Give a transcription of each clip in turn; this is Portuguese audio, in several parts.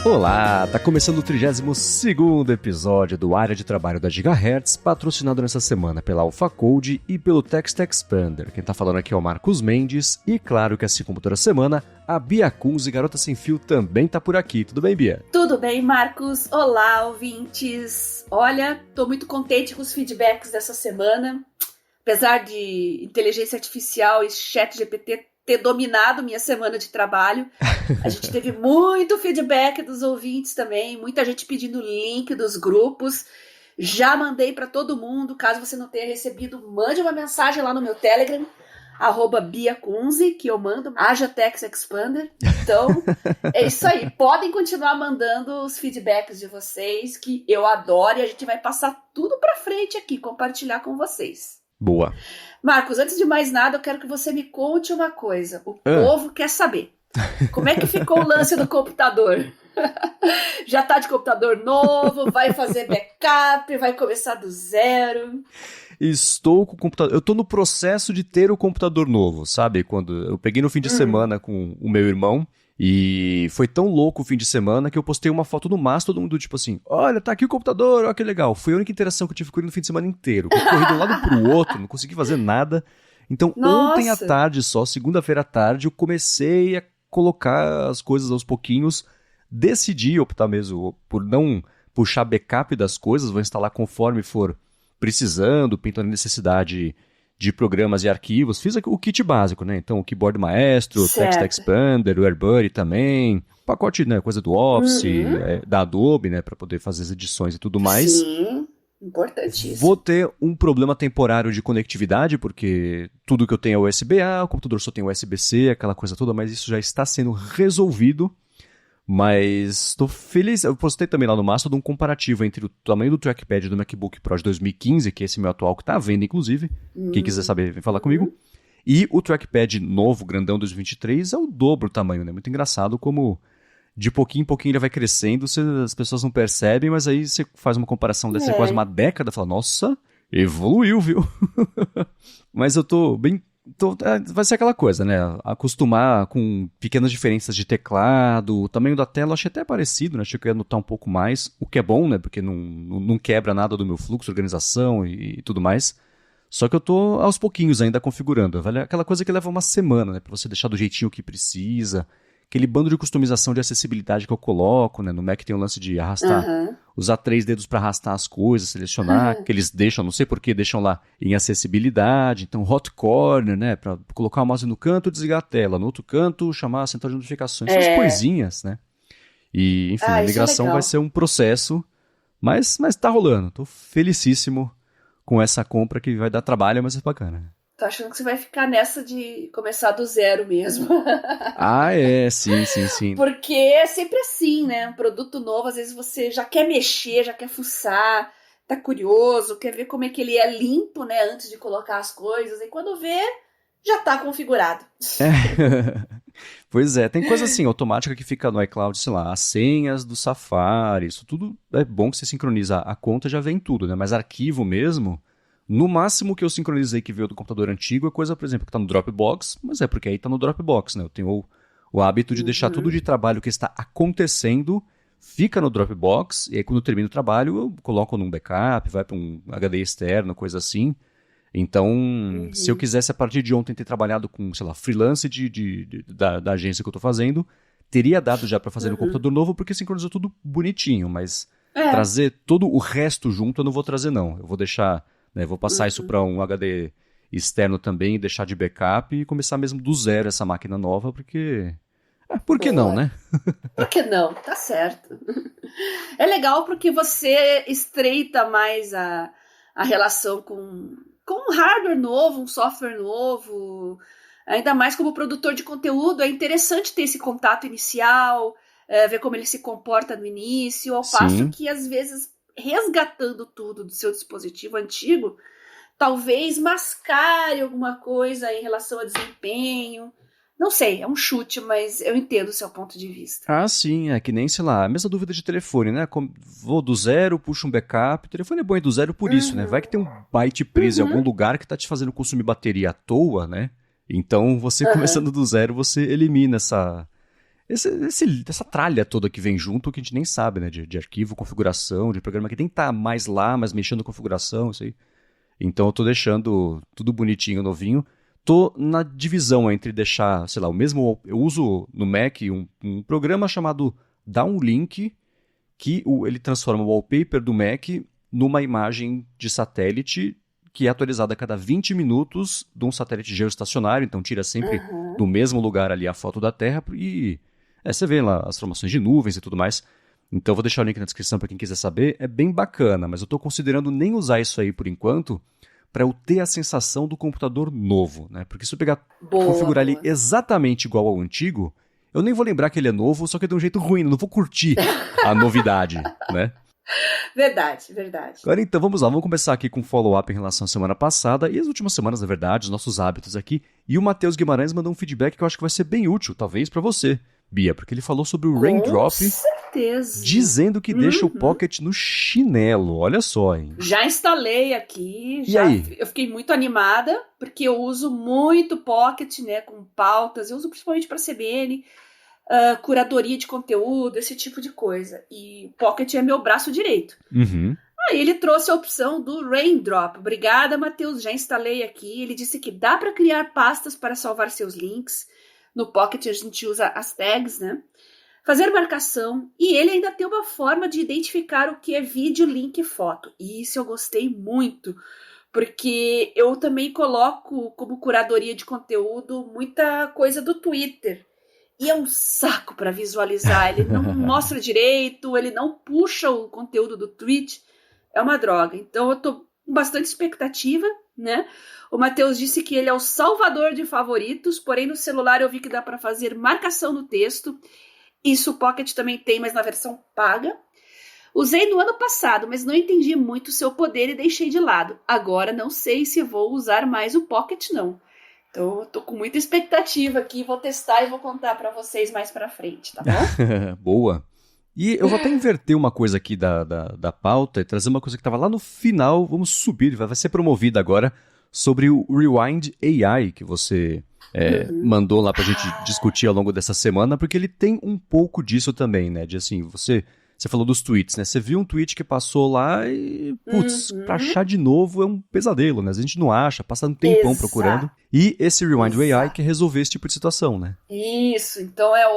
Olá, tá começando o 32º episódio do Área de Trabalho da Gigahertz, patrocinado nessa semana pela AlphaCode e pelo Text Expander. Quem tá falando aqui é o Marcos Mendes e, claro que assim como toda semana, a Bia Kunze, Garota Sem Fio, também tá por aqui. Tudo bem, Bia? Tudo bem, Marcos. Olá, ouvintes. Olha, tô muito contente com os feedbacks dessa semana. Apesar de inteligência artificial e chat GPT ter dominado minha semana de trabalho, a gente teve muito feedback dos ouvintes também, muita gente pedindo link dos grupos. Já mandei para todo mundo. Caso você não tenha recebido, mande uma mensagem lá no meu Telegram, @BiaKunze, que eu mando, haja Text Expander. Então, é isso aí. Podem continuar mandando os feedbacks de vocês, que eu adoro, e a gente vai passar tudo para frente aqui, compartilhar com vocês. Boa. Marcos, antes de mais nada, eu quero que você me conte uma coisa. O povo quer saber. Como é que ficou o lance do computador? Já tá de computador novo? Vai fazer backup? Vai começar do zero? Estou com o computador. Eu tô no processo de ter o computador novo, sabe? Quando eu peguei no fim de semana com o meu irmão. E foi tão louco o fim de semana que eu postei uma foto no Mastodon, todo mundo tipo assim, olha, tá aqui o computador, olha que legal. Foi a única interação que eu tive com ele no fim de semana inteiro. Eu corri de um lado pro outro, não consegui fazer nada. Então, ontem à tarde só, segunda-feira à tarde, eu comecei a colocar as coisas aos pouquinhos. Decidi optar mesmo por não puxar backup das coisas, vou instalar conforme for precisando, pintando necessidade de programas e arquivos. Fiz o kit básico, né? Então, o Keyboard Maestro, Text Expander, o AirBuddy também, pacote, né, coisa do Office, da Adobe, né, para poder fazer as edições e tudo mais. Sim, importantíssimo. Vou ter um problema temporário de conectividade, porque tudo que eu tenho é USB-A, o computador só tem USB-C, aquela coisa toda, mas isso já está sendo resolvido. Mas estou feliz. Eu postei também lá no Mastodon um comparativo entre o tamanho do trackpad do MacBook Pro de 2015, que é esse meu atual que está à venda, inclusive. Quem quiser saber, vem falar comigo. E o trackpad novo, grandão 2023, é o dobro o tamanho, né? Muito engraçado como de pouquinho em pouquinho ele vai crescendo, as pessoas não percebem, mas aí você faz uma comparação dessa quase uma década e fala, nossa, evoluiu, viu? Mas eu tô bem... vai ser aquela coisa, né? Acostumar com pequenas diferenças de teclado, o tamanho da tela, achei até parecido, né? Achei que eu ia notar um pouco mais, o que é bom, né? Porque não quebra nada do meu fluxo, organização e tudo mais. Só que eu tô aos pouquinhos ainda configurando. Aquela coisa que leva uma semana, né? Pra você deixar do jeitinho que precisa. Aquele bando de customização de acessibilidade que eu coloco, né? No Mac tem o lance de arrastar, usar 3 dedos para arrastar as coisas, selecionar, que eles deixam, não sei por que, deixam lá em acessibilidade. Então, hot corner, né? Para colocar o mouse no canto, desligar a tela. No outro canto, chamar a central de notificações. Essas coisinhas, né? E, enfim, a migração vai ser um processo, mas tá rolando. Tô felicíssimo com essa compra que vai dar trabalho, mas é bacana. Tô achando que você vai ficar nessa de começar do zero mesmo. Sim. Porque é sempre assim, né? Um produto novo, às vezes você já quer mexer, já quer fuçar, tá curioso, quer ver como é que ele é limpo, né? Antes de colocar as coisas. E quando vê, já tá configurado. Pois é, tem coisa assim, automática que fica no iCloud, sei lá, as senhas do Safari, isso tudo é bom que você sincroniza a conta, já vem tudo, né? Mas arquivo mesmo... No máximo que eu sincronizei que veio do computador antigo é coisa, por exemplo, que está no Dropbox, mas é porque aí está no Dropbox, né? Eu tenho o hábito de deixar tudo de trabalho que está acontecendo, fica no Dropbox, e aí quando eu termino o trabalho eu coloco num backup, vai para um HD externo, coisa assim. Então, se eu quisesse a partir de ontem ter trabalhado com, sei lá, freelance da agência que eu estou fazendo, teria dado já para fazer no computador novo, porque sincronizou tudo bonitinho, mas trazer todo o resto junto eu não vou trazer não, eu vou deixar... Vou passar isso para um HD externo também e deixar de backup e começar mesmo do zero essa máquina nova, porque... por que não, né? Por que não? Tá certo. É legal porque você estreita mais a relação com um hardware novo, um software novo. Ainda mais como produtor de conteúdo, é interessante ter esse contato inicial, ver como ele se comporta no início, ao passo que às vezes... resgatando tudo do seu dispositivo antigo, talvez mascare alguma coisa em relação a desempenho. Não sei, é um chute, mas eu entendo o seu ponto de vista. Sim, é que nem, sei lá, a mesma dúvida de telefone, né? Vou do zero, puxo um backup, o telefone é bom ir do zero por isso, né? Vai que tem um byte preso em algum lugar que tá te fazendo consumir bateria à toa, né? Então, você começando do zero, você elimina essa tralha toda que vem junto, que a gente nem sabe, né? De arquivo, configuração, de programa que tem que estar mais lá, mas mexendo na configuração, isso aí. Então eu tô deixando tudo bonitinho, novinho. Tô na divisão entre deixar, sei lá, o mesmo... Eu uso no Mac um programa chamado Downlink, que ele transforma o wallpaper do Mac numa imagem de satélite que é atualizada a cada 20 minutos de um satélite geoestacionário, então tira sempre do mesmo lugar ali a foto da Terra e você vê lá as formações de nuvens e tudo mais. Então eu vou deixar o link na descrição para quem quiser saber. É bem bacana, mas eu estou considerando nem usar isso aí por enquanto para eu ter a sensação do computador novo, né? Porque se eu pegar configurar ele exatamente igual ao antigo, eu nem vou lembrar que ele é novo, só que é de um jeito ruim, não vou curtir a novidade, né? Verdade. Agora então, vamos lá, vamos começar aqui com um follow-up em relação à semana passada e as últimas semanas, na verdade, os nossos hábitos aqui. E o Matheus Guimarães mandou um feedback que eu acho que vai ser bem útil, talvez para você, Bia, porque ele falou sobre o Raindrop, certeza, dizendo que deixa o Pocket no chinelo, olha só, hein? Já instalei aqui, E aí? Eu fiquei muito animada, porque eu uso muito Pocket, né, com pautas, eu uso principalmente para CBN, curadoria de conteúdo, esse tipo de coisa. E Pocket é meu braço direito. Aí ele trouxe a opção do Raindrop. Obrigada, Matheus, já instalei aqui. Ele disse que dá para criar pastas para salvar seus links. No Pocket a gente usa as tags, né? Fazer marcação. E ele ainda tem uma forma de identificar o que é vídeo, link e foto. E isso eu gostei muito, porque eu também coloco como curadoria de conteúdo muita coisa do Twitter. E é um saco para visualizar, ele não mostra direito, ele não puxa o conteúdo do tweet, é uma droga. Então eu tô com bastante expectativa, né? O Matheus disse que ele é o salvador de favoritos, porém no celular eu vi que dá para fazer marcação no texto. Isso o Pocket também tem, mas na versão paga. Usei no ano passado, mas não entendi muito o seu poder e deixei de lado. Agora não sei se vou usar mais o Pocket, não. Então, eu tô com muita expectativa aqui, vou testar e vou contar pra vocês mais pra frente, tá bom? Boa. E eu vou até inverter uma coisa aqui da pauta e trazer uma coisa que estava lá no final, vamos subir, vai ser promovida agora, sobre o Rewind AI, que você mandou lá pra gente discutir ao longo dessa semana, porque ele tem um pouco disso também, né? De assim, você falou dos tweets, né? Você viu um tweet que passou lá e, putz, pra achar de novo é um pesadelo, né? A gente não acha, passa um tempão procurando. E esse Rewind AI quer resolver esse tipo de situação, né? Isso, então é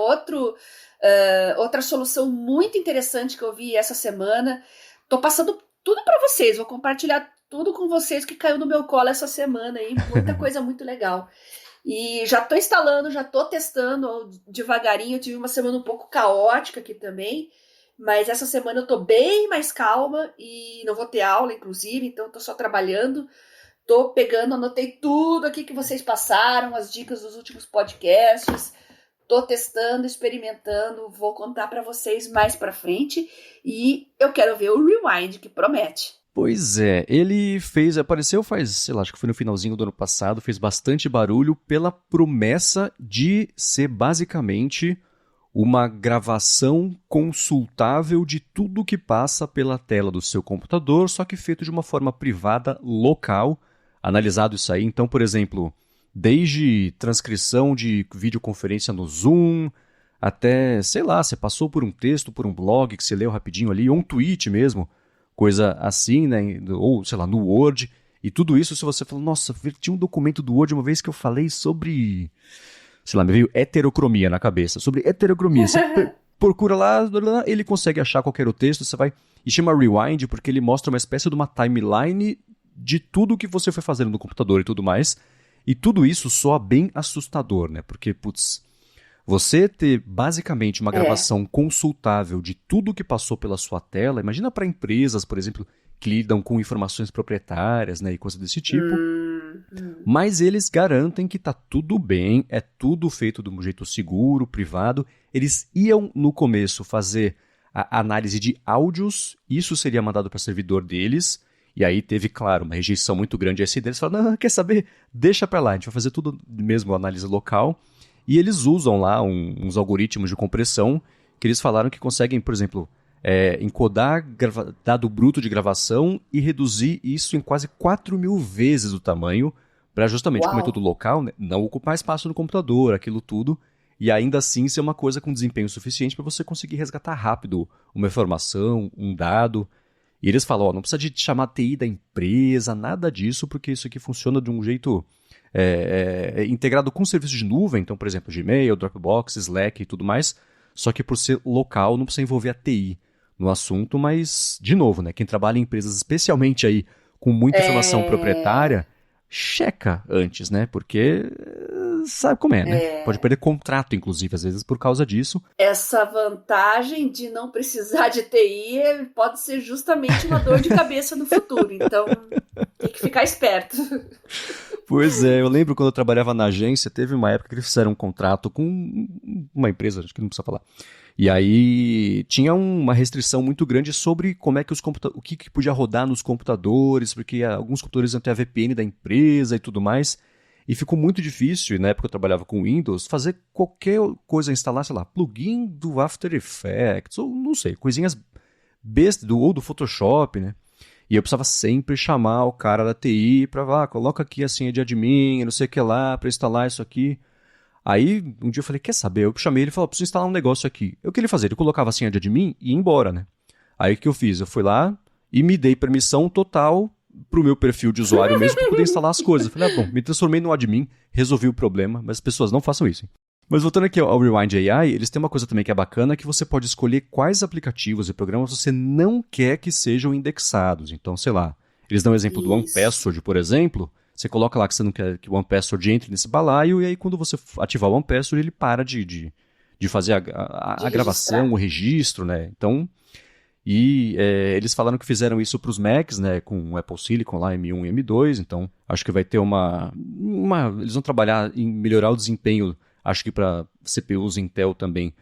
outra solução muito interessante que eu vi essa semana. Tô passando tudo pra vocês, vou compartilhar tudo com vocês que caiu no meu colo essa semana aí, muita coisa muito legal. E já tô instalando, já tô testando devagarinho, eu tive uma semana um pouco caótica aqui também. Mas essa semana eu tô bem mais calma e não vou ter aula, inclusive, então eu tô só trabalhando. Tô pegando, anotei tudo aqui que vocês passaram, as dicas dos últimos podcasts. Tô testando, experimentando, vou contar pra vocês mais pra frente. E eu quero ver o Rewind, que promete. Pois é, ele apareceu faz, sei lá, acho que foi no finalzinho do ano passado, fez bastante barulho pela promessa de ser basicamente uma gravação consultável de tudo que passa pela tela do seu computador, só que feito de uma forma privada, local, analisado isso aí. Então, por exemplo, desde transcrição de videoconferência no Zoom, até, sei lá, você passou por um texto, por um blog que você leu rapidinho ali, ou um tweet mesmo, coisa assim, né? Ou, sei lá, no Word. E tudo isso, se você falou, nossa, tinha um documento do Word uma vez que eu falei sobre... sei lá, me veio heterocromia na cabeça. Sobre heterocromia. Você procura lá, ele consegue achar qual era o texto, você vai... E chama Rewind porque ele mostra uma espécie de uma timeline de tudo que você foi fazendo no computador e tudo mais. E tudo isso soa bem assustador, né? Porque, putz, você ter basicamente uma gravação consultável de tudo que passou pela sua tela, imagina para empresas, por exemplo, que lidam com informações proprietárias, né, e coisas desse tipo. Mas eles garantem que tá tudo bem, é tudo feito de um jeito seguro, privado. Eles iam, no começo, fazer a análise de áudios, isso seria mandado para o servidor deles, e aí teve, claro, uma rejeição muito grande a esse deles. Falaram, não, quer saber? Deixa para lá, a gente vai fazer tudo mesmo, análise local. E eles usam lá uns algoritmos de compressão, que eles falaram que conseguem, por exemplo... encodar dado bruto de gravação e reduzir isso em quase 4.000 vezes o tamanho, para justamente, como é tudo local, né, não ocupar espaço no computador, aquilo tudo. e ainda assim ser uma coisa com desempenho suficiente para você conseguir resgatar rápido uma informação, um dado. E eles falam, ó, não precisa de chamar a TI da empresa, nada disso, porque isso aqui funciona de um jeito integrado com serviços de nuvem, então, por exemplo, Gmail, Dropbox, Slack e tudo mais, só que por ser local não precisa envolver a TI no assunto, mas, de novo, né, quem trabalha em empresas especialmente aí com muita informação proprietária, checa antes, né, porque sabe como é, né? Pode perder contrato, inclusive, às vezes, por causa disso. Essa vantagem de não precisar de TI pode ser justamente uma dor de cabeça no futuro, então tem que ficar esperto. Pois é, eu lembro quando eu trabalhava na agência, teve uma época que eles fizeram um contrato com uma empresa, acho que não precisa falar. E aí tinha uma restrição muito grande sobre como é que o que podia rodar nos computadores, porque alguns computadores iam ter a VPN da empresa e tudo mais. E ficou muito difícil, e na época eu trabalhava com Windows, fazer qualquer coisa, instalar, sei lá, plugin do After Effects, ou não sei, coisinhas bestas, ou do Photoshop, né? E eu precisava sempre chamar o cara da TI para coloca aqui a senha de admin, não sei o que lá, para instalar isso aqui. Aí, um dia eu falei, quer saber? Eu chamei ele e falei, preciso instalar um negócio aqui. O que ele fazia? Ele colocava a senha de admin e ia embora, né? Aí o que eu fiz? Eu fui lá e me dei permissão total pro meu perfil de usuário mesmo para poder instalar as coisas. Eu falei, bom, me transformei no admin, resolvi o problema, mas as pessoas não façam isso. Hein? Mas voltando aqui ao Rewind AI, eles têm uma coisa também que é bacana, que você pode escolher quais aplicativos e programas você não quer que sejam indexados. Então, sei lá, eles dão o exemplo do OnePassword, por exemplo. Você coloca lá que você não quer que o OnePassword entre nesse balaio, e aí quando você ativar o OnePassword, ele para de fazer a gravação, o registro, né? Então, eles falaram que fizeram isso para os Macs, né, com o Apple Silicon lá, M1 e M2, então acho que vai ter eles vão trabalhar em melhorar o desempenho, acho que para CPUs Intel também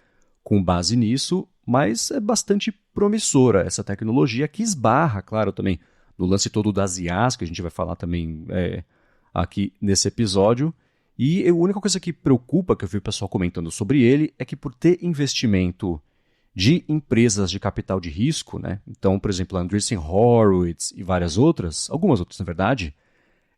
com base nisso, mas é bastante promissora essa tecnologia que esbarra, claro, também no lance todo das IAs, que a gente vai falar também aqui nesse episódio. E a única coisa que preocupa, que eu vi o pessoal comentando sobre ele, é que por ter investimento de empresas de capital de risco, né? Então, por exemplo, a Andreessen Horowitz e várias outras, algumas outras na verdade,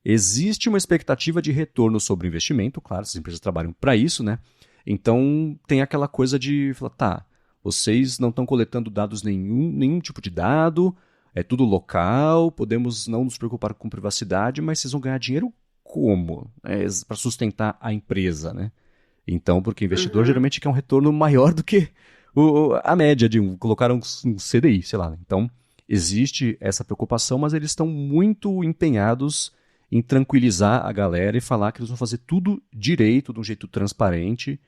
existe uma expectativa de retorno sobre o investimento, claro, essas empresas trabalham para isso, né? Então tem aquela coisa de falar, tá, vocês não estão coletando dados nenhum tipo de dado, é tudo local, podemos não nos preocupar com privacidade, mas vocês vão ganhar dinheiro como? Para sustentar a empresa, né? Então, porque o investidor geralmente quer um retorno maior do que a média de colocar um CDI, sei lá. Então, existe essa preocupação, mas eles estão muito empenhados em tranquilizar a galera e falar que eles vão fazer tudo direito, de um jeito transparente.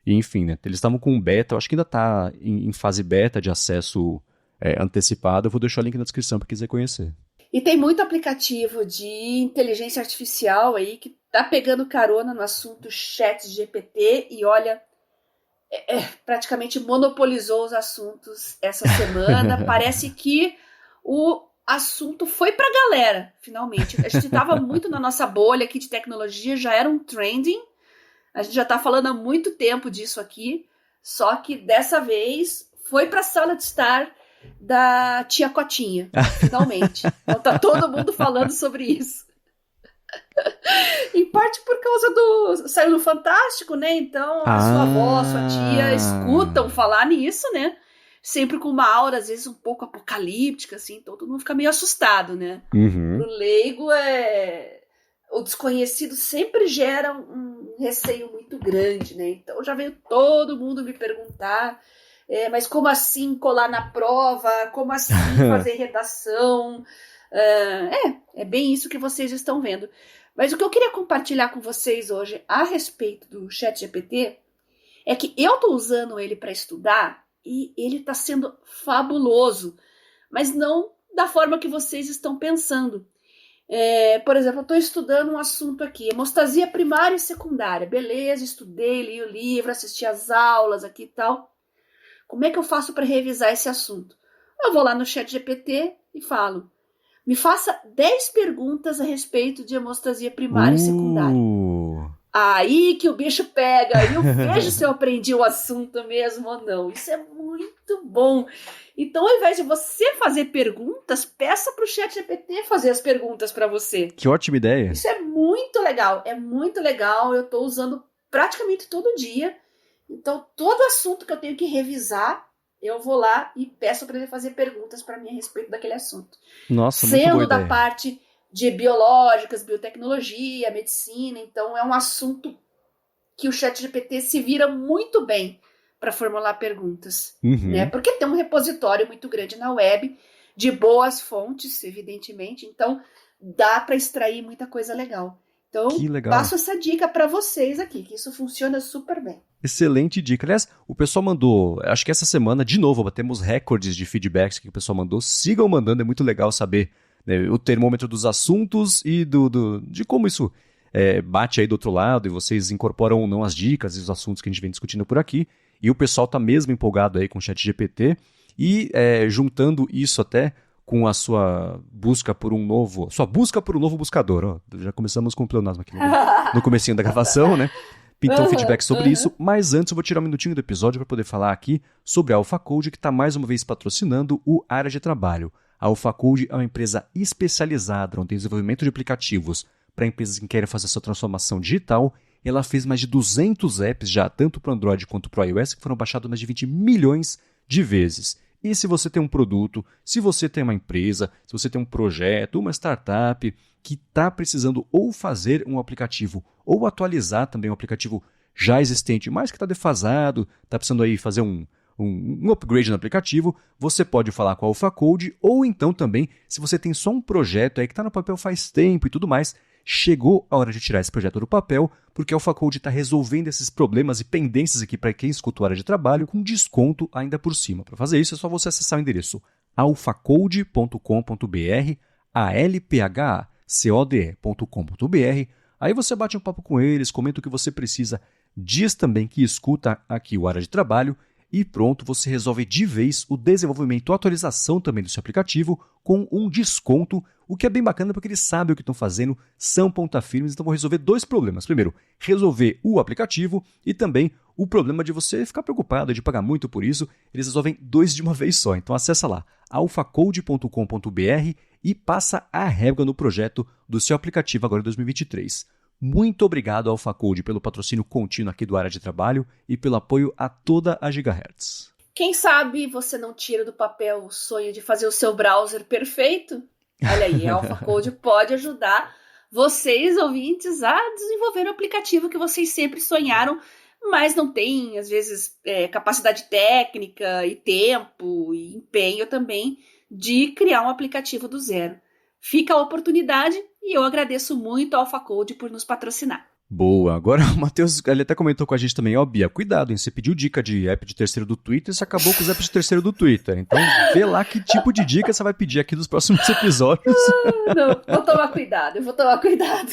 E, enfim, né? Eles estavam com um beta, eu acho que ainda está em fase beta de acesso antecipado. Eu vou deixar o link na descrição para quem quiser conhecer. E tem muito aplicativo de inteligência artificial aí que tá pegando carona no assunto ChatGPT e olha, praticamente monopolizou os assuntos essa semana. Parece que o assunto foi pra galera, finalmente. A gente estava muito na nossa bolha aqui de tecnologia, já era um trending. A gente já está falando há muito tempo disso aqui, só que dessa vez foi pra sala de estar da tia Cotinha, finalmente. Então tá todo mundo falando sobre isso. Em parte por causa saiu no Fantástico, né? Então a sua avó, sua tia escutam falar nisso, né? Sempre com uma aura, às vezes, um pouco apocalíptica, assim, então todo mundo fica meio assustado, né? Pro leigo, o desconhecido sempre gera um receio muito grande, né? Então já veio todo mundo me perguntar, mas como assim colar na prova? Como assim fazer redação? É bem isso que vocês estão vendo. Mas o que eu queria compartilhar com vocês hoje a respeito do ChatGPT é que eu estou usando ele para estudar e ele está sendo fabuloso, mas não da forma que vocês estão pensando. Por exemplo, eu estou estudando um assunto aqui, hemostasia primária e secundária. Beleza, estudei, li o livro, assisti as aulas aqui e tal. Como é que eu faço para revisar esse assunto? Eu vou lá no ChatGPT e falo, me faça 10 perguntas a respeito de hemostasia primária e secundária. Aí que o bicho pega, aí eu vejo se eu aprendi o assunto mesmo ou não. Isso é muito bom. Então, ao invés de você fazer perguntas, peça para o ChatGPT fazer as perguntas para você. Que ótima ideia. Isso é muito legal, eu estou usando praticamente todo dia. Então, todo assunto que eu tenho que revisar, eu vou lá e peço para ele fazer perguntas para mim a respeito daquele assunto. Nossa, muito boa Sendo da ideia. parte de biológicas, biotecnologia, medicina, então é um assunto que o ChatGPT se vira muito bem para formular perguntas, né? Porque tem um repositório muito grande na web de boas fontes, evidentemente, então dá para extrair muita coisa legal. Então, Que legal. passo essa dica para vocês aqui, que isso funciona super bem. Excelente dica. Aliás, o pessoal mandou, acho que essa semana, de novo, batemos recordes de feedbacks que o pessoal mandou. Sigam mandando, é muito legal saber, né, o termômetro dos assuntos e de como isso bate aí do outro lado e vocês incorporam ou não as dicas e os assuntos que a gente vem discutindo por aqui. E o pessoal tá mesmo empolgado aí com o ChatGPT e juntando isso até com a sua busca por um novo buscador. Ó, já começamos com o pleonasmo aqui no comecinho da gravação, né? Então, feedback sobre isso, mas antes eu vou tirar um minutinho do episódio para poder falar aqui sobre a AlphaCode, que está mais uma vez patrocinando o Área de Trabalho. A AlphaCode é uma empresa especializada no desenvolvimento de aplicativos para empresas que querem fazer essa transformação digital. Ela fez mais de 200 apps já, tanto para o Android quanto para o iOS, que foram baixados mais de 20 milhões de vezes. E se você tem um produto, se você tem uma empresa, se você tem um projeto, uma startup que está precisando ou fazer um aplicativo ou atualizar também um aplicativo já existente, mas que está defasado, está precisando aí fazer um upgrade no aplicativo, você pode falar com a AlphaCode, ou então também, se você tem só um projeto aí que está no papel faz tempo e tudo mais, chegou a hora de tirar esse projeto do papel, porque a AlphaCode está resolvendo esses problemas e pendências aqui para quem escuta o Área de Trabalho com desconto ainda por cima. Para fazer isso é só você acessar o endereço alphacode.com.br, alphacode.com.br. Aí você bate um papo com eles, comenta o que você precisa, diz também que escuta aqui o Área de Trabalho e pronto, você resolve de vez o desenvolvimento e atualização também do seu aplicativo com um desconto, o que é bem bacana porque eles sabem o que estão fazendo, são ponta firmes, então vão resolver dois problemas. Primeiro, resolver o aplicativo e também o problema de você ficar preocupado de pagar muito por isso, eles resolvem dois de uma vez só. Então acessa lá, alphacode.com.br e passa a régua no projeto do seu aplicativo agora em 2023. Muito obrigado, AlphaCode, pelo patrocínio contínuo aqui do Área de Trabalho e pelo apoio a toda a Gigahertz. Quem sabe você não tira do papel o sonho de fazer o seu browser perfeito? Olha aí, a AlphaCode pode ajudar vocês, ouvintes, a desenvolver o aplicativo que vocês sempre sonharam, mas não tem, às vezes, capacidade técnica e tempo e empenho também de criar um aplicativo do zero. Fica a oportunidade e eu agradeço muito ao AlphaCode por nos patrocinar. Boa, agora o Matheus, ele até comentou com a gente também, ó, Bia, cuidado, hein? Você pediu dica de app de terceiro do Twitter e você acabou com os apps de terceiro do Twitter. Então, vê lá que tipo de dica você vai pedir aqui nos próximos episódios. Não, vou tomar cuidado, eu vou tomar cuidado.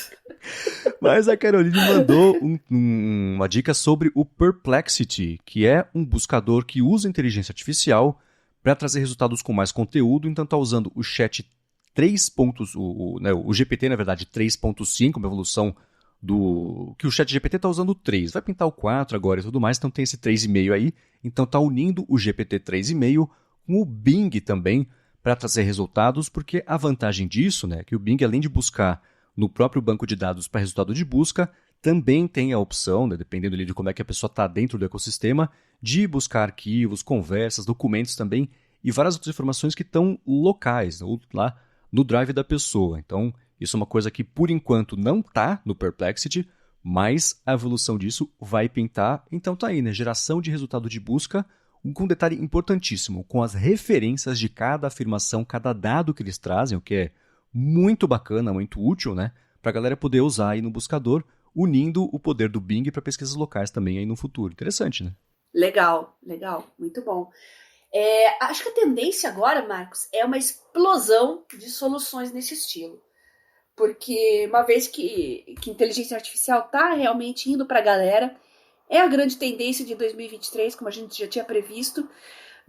Mas a Caroline mandou uma dica sobre o Perplexity, que é um buscador que usa inteligência artificial para trazer resultados com mais conteúdo, então está usando o chat 3. O GPT, na verdade, 3.5, uma evolução do que o ChatGPT está usando o 3. Vai pintar o 4 agora e tudo mais, então tem esse 3,5 aí. Então está unindo o GPT 3,5 com o Bing também para trazer resultados, porque a vantagem disso, né, é que o Bing, além de buscar no próprio banco de dados para resultado de busca, também tem a opção, né, dependendo ali de como é que a pessoa está dentro do ecossistema, de buscar arquivos, conversas, documentos também e várias outras informações que estão locais, ou lá no drive da pessoa. Então, isso é uma coisa que, por enquanto, não está no Perplexity, mas a evolução disso vai pintar. Então tá aí, né? Geração de resultado de busca, com um detalhe importantíssimo, com as referências de cada afirmação, cada dado que eles trazem, o que é muito bacana, muito útil, né? Para a galera poder usar aí no buscador, unindo o poder do Bing para pesquisas locais também aí no futuro. Interessante, né? Legal, muito bom. Acho que a tendência agora, Marcos, é uma explosão de soluções nesse estilo. Porque uma vez que inteligência artificial está realmente indo para a galera, é a grande tendência de 2023, como a gente já tinha previsto,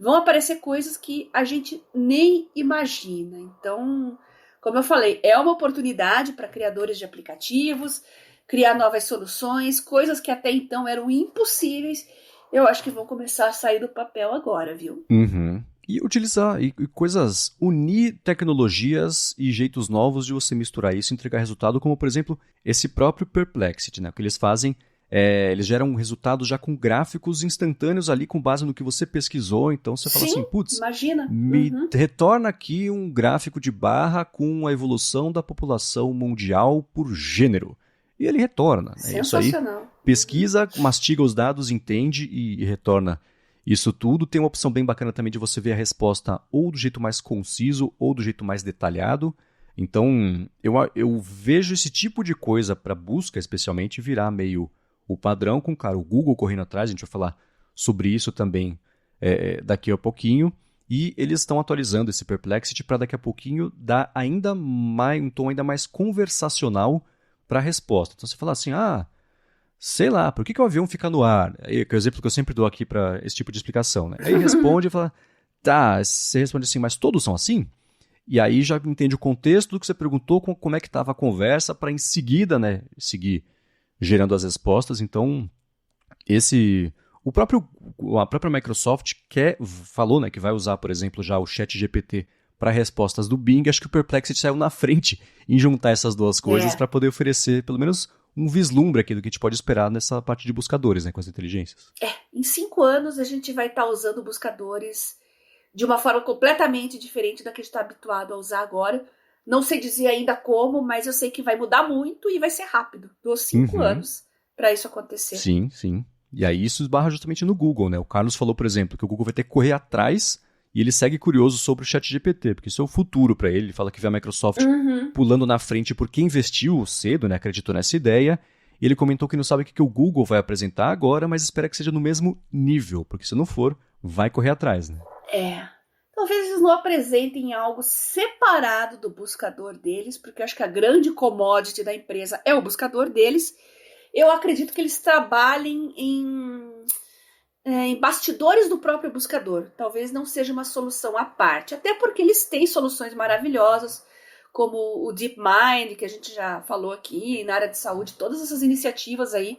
vão aparecer coisas que a gente nem imagina. Então, como eu falei, é uma oportunidade para criadores de aplicativos, criar novas soluções, coisas que até então eram impossíveis, eu acho que vão começar a sair do papel agora, viu? Uhum. E utilizar coisas, unir tecnologias e jeitos novos de você misturar isso e entregar resultado, como, por exemplo, esse próprio Perplexity, né? O que eles fazem Eles geram resultados já com gráficos instantâneos ali com base no que você pesquisou. Então você fala assim, putz, imagina. Me retorna aqui um gráfico de barra com a evolução da população mundial por gênero. E ele retorna. Né? Isso aí, pesquisa, mastiga os dados, entende e retorna isso tudo. Tem uma opção bem bacana também de você ver a resposta ou do jeito mais conciso ou do jeito mais detalhado. Então, eu vejo esse tipo de coisa para busca, especialmente, virar meio o padrão com, claro, o Google correndo atrás. A gente vai falar sobre isso também daqui a pouquinho. E eles estão atualizando esse Perplexity para daqui a pouquinho dar um tom ainda mais conversacional para a resposta. Então, você fala assim, sei lá, por que o avião fica no ar? Que é o exemplo que eu sempre dou aqui para esse tipo de explicação. Né? Aí responde e fala, você responde assim, mas todos são assim? E aí já entende o contexto do que você perguntou, como é que estava a conversa, para em seguida, né, seguir gerando as respostas. Então, a própria Microsoft falou, né, que vai usar, por exemplo, já o ChatGPT para respostas do Bing. Acho que o Perplexity saiu na frente em juntar essas duas coisas para poder oferecer, pelo menos, um vislumbre aqui do que a gente pode esperar nessa parte de buscadores, né, com as inteligências. Em 5 anos a gente vai estar usando buscadores de uma forma completamente diferente da que a gente está habituado a usar agora. Não sei dizer ainda como, mas eu sei que vai mudar muito e vai ser rápido. Dos 5 anos para isso acontecer. Sim, sim. E aí isso esbarra justamente no Google, né? O Carlos falou, por exemplo, que o Google vai ter que correr atrás e ele segue curioso sobre o ChatGPT, porque isso é o futuro para ele. Ele fala que vê a Microsoft pulando na frente porque investiu cedo, né? Acreditou nessa ideia. E ele comentou que não sabe o que o Google vai apresentar agora, mas espera que seja no mesmo nível, porque se não for, vai correr atrás, né? Talvez eles não apresentem algo separado do buscador deles, porque eu acho que a grande commodity da empresa é o buscador deles. Eu acredito que eles trabalhem em bastidores do próprio buscador. Talvez não seja uma solução à parte, até porque eles têm soluções maravilhosas, como o DeepMind, que a gente já falou aqui, na área de saúde, todas essas iniciativas aí,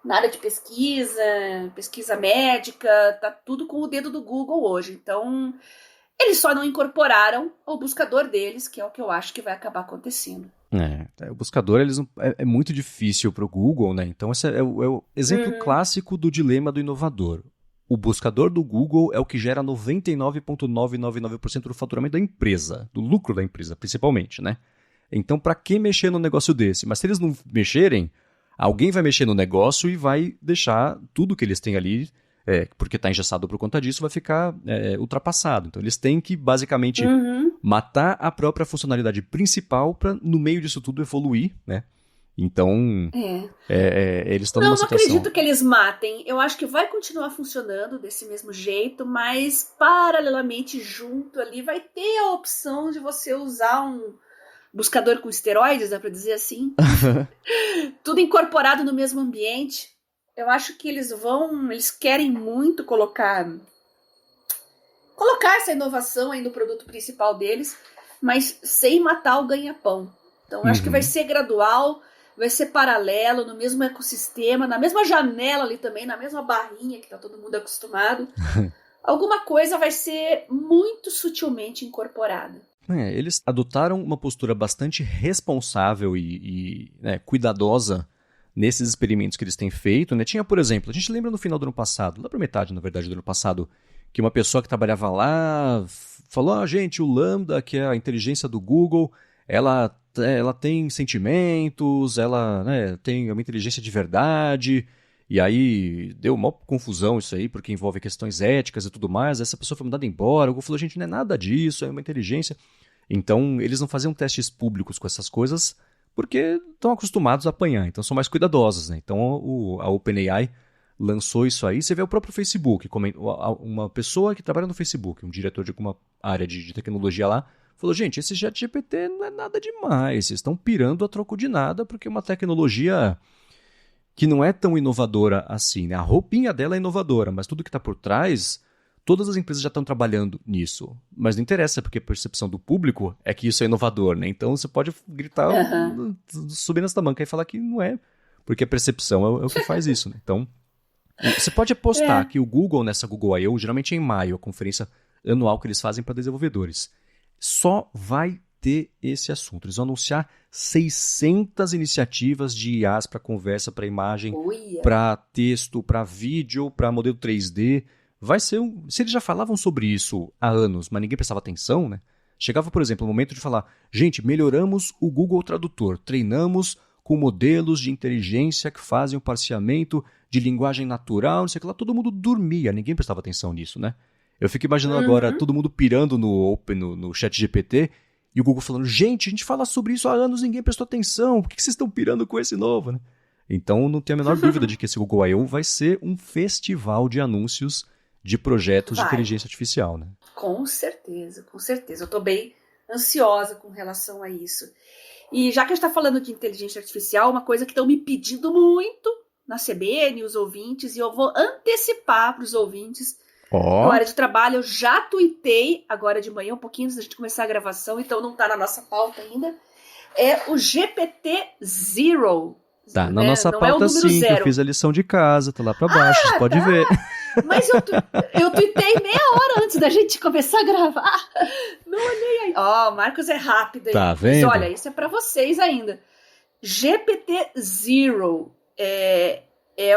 na área de pesquisa médica, tá tudo com o dedo do Google hoje. Então, eles só não incorporaram o buscador deles, que é o que eu acho que vai acabar acontecendo. O buscador é muito difícil para o Google, né? Então esse é o exemplo clássico do dilema do inovador. O buscador do Google é o que gera 99,999% do faturamento da empresa, do lucro da empresa, principalmente, né? Então, para que mexer num negócio desse? Mas se eles não mexerem, alguém vai mexer no negócio e vai deixar tudo que eles têm ali, porque está engessado por conta disso, vai ficar ultrapassado. Então, eles têm que, basicamente, matar a própria funcionalidade principal para, no meio disso tudo, evoluir, né? Então, eles estão numa situação... Não acredito que eles matem. Eu acho que vai continuar funcionando desse mesmo jeito, mas, paralelamente, junto ali, vai ter a opção de você usar um buscador com esteroides, dá para dizer assim. Tudo incorporado no mesmo ambiente. Eu acho que eles querem muito colocar essa inovação aí no produto principal deles, mas sem matar o ganha-pão. Então, eu acho que vai ser gradual, vai ser paralelo, no mesmo ecossistema, na mesma janela ali também, na mesma barrinha que tá todo mundo acostumado. Alguma coisa vai ser muito sutilmente incorporada. Eles adotaram uma postura bastante responsável e cuidadosa nesses experimentos que eles têm feito, né? Tinha, por exemplo, a gente lembra no final do ano passado, lá para metade, na verdade, do ano passado, que uma pessoa que trabalhava lá falou, gente, o Lambda, que é a inteligência do Google, ela tem sentimentos, ela tem uma inteligência de verdade, e aí deu uma confusão isso aí, porque envolve questões éticas e tudo mais. Essa pessoa foi mandada embora, o Google falou, gente, não é nada disso, é uma inteligência. Então, eles não faziam testes públicos com essas coisas, porque estão acostumados a apanhar, então são mais cuidadosos, né? Então, a OpenAI lançou isso aí. Você vê o próprio Facebook, uma pessoa que trabalha no Facebook, um diretor de alguma área de tecnologia lá, falou, gente, esse ChatGPT não é nada demais, vocês estão pirando a troco de nada, porque é uma tecnologia que não é tão inovadora assim, né? A roupinha dela é inovadora, mas tudo que está por trás, todas as empresas já estão trabalhando nisso. Mas não interessa, porque a percepção do público é que isso é inovador, né? Então você pode gritar, subir nessa banca e falar que não é, porque a percepção é o que faz isso, né? Então, você pode apostar que o Google, nessa Google I.O., geralmente é em maio, a conferência anual que eles fazem para desenvolvedores, só vai ter esse assunto. Eles vão anunciar 600 iniciativas de IAs para conversa, para imagem, para texto, para vídeo, para modelo 3D. Vai ser Se eles já falavam sobre isso há anos, mas ninguém prestava atenção, né? Chegava, por exemplo, o momento de falar, gente, melhoramos o Google Tradutor, treinamos com modelos de inteligência que fazem o parseamento de linguagem natural, não sei o que lá, todo mundo dormia, ninguém prestava atenção nisso, né? Eu fico imaginando agora todo mundo pirando no ChatGPT e o Google falando, gente, a gente fala sobre isso há anos, ninguém prestou atenção, por que vocês estão pirando com esse novo, né? Então não tenho a menor dúvida de que esse Google I.O. vai ser um festival de anúncios de projetos de inteligência artificial, né? Com certeza, com certeza. Eu estou bem ansiosa com relação a isso. E já que a gente está falando de inteligência artificial, uma coisa que estão me pedindo muito na CBN, os ouvintes, e eu vou antecipar para os ouvintes. Na área de trabalho, eu já tuitei agora de manhã, um pouquinho antes da gente começar a gravação, então não está na nossa pauta ainda. É o GPT-0. Tá, na nossa pauta sim, que eu fiz a lição de casa, tá lá pra baixo, você pode ver. Mas eu tuitei meia hora antes da gente começar a gravar. Não olhei aí. Ó, o Marcos é rápido aí. Tá vendo? Mas olha, isso é pra vocês ainda. GPT-0 é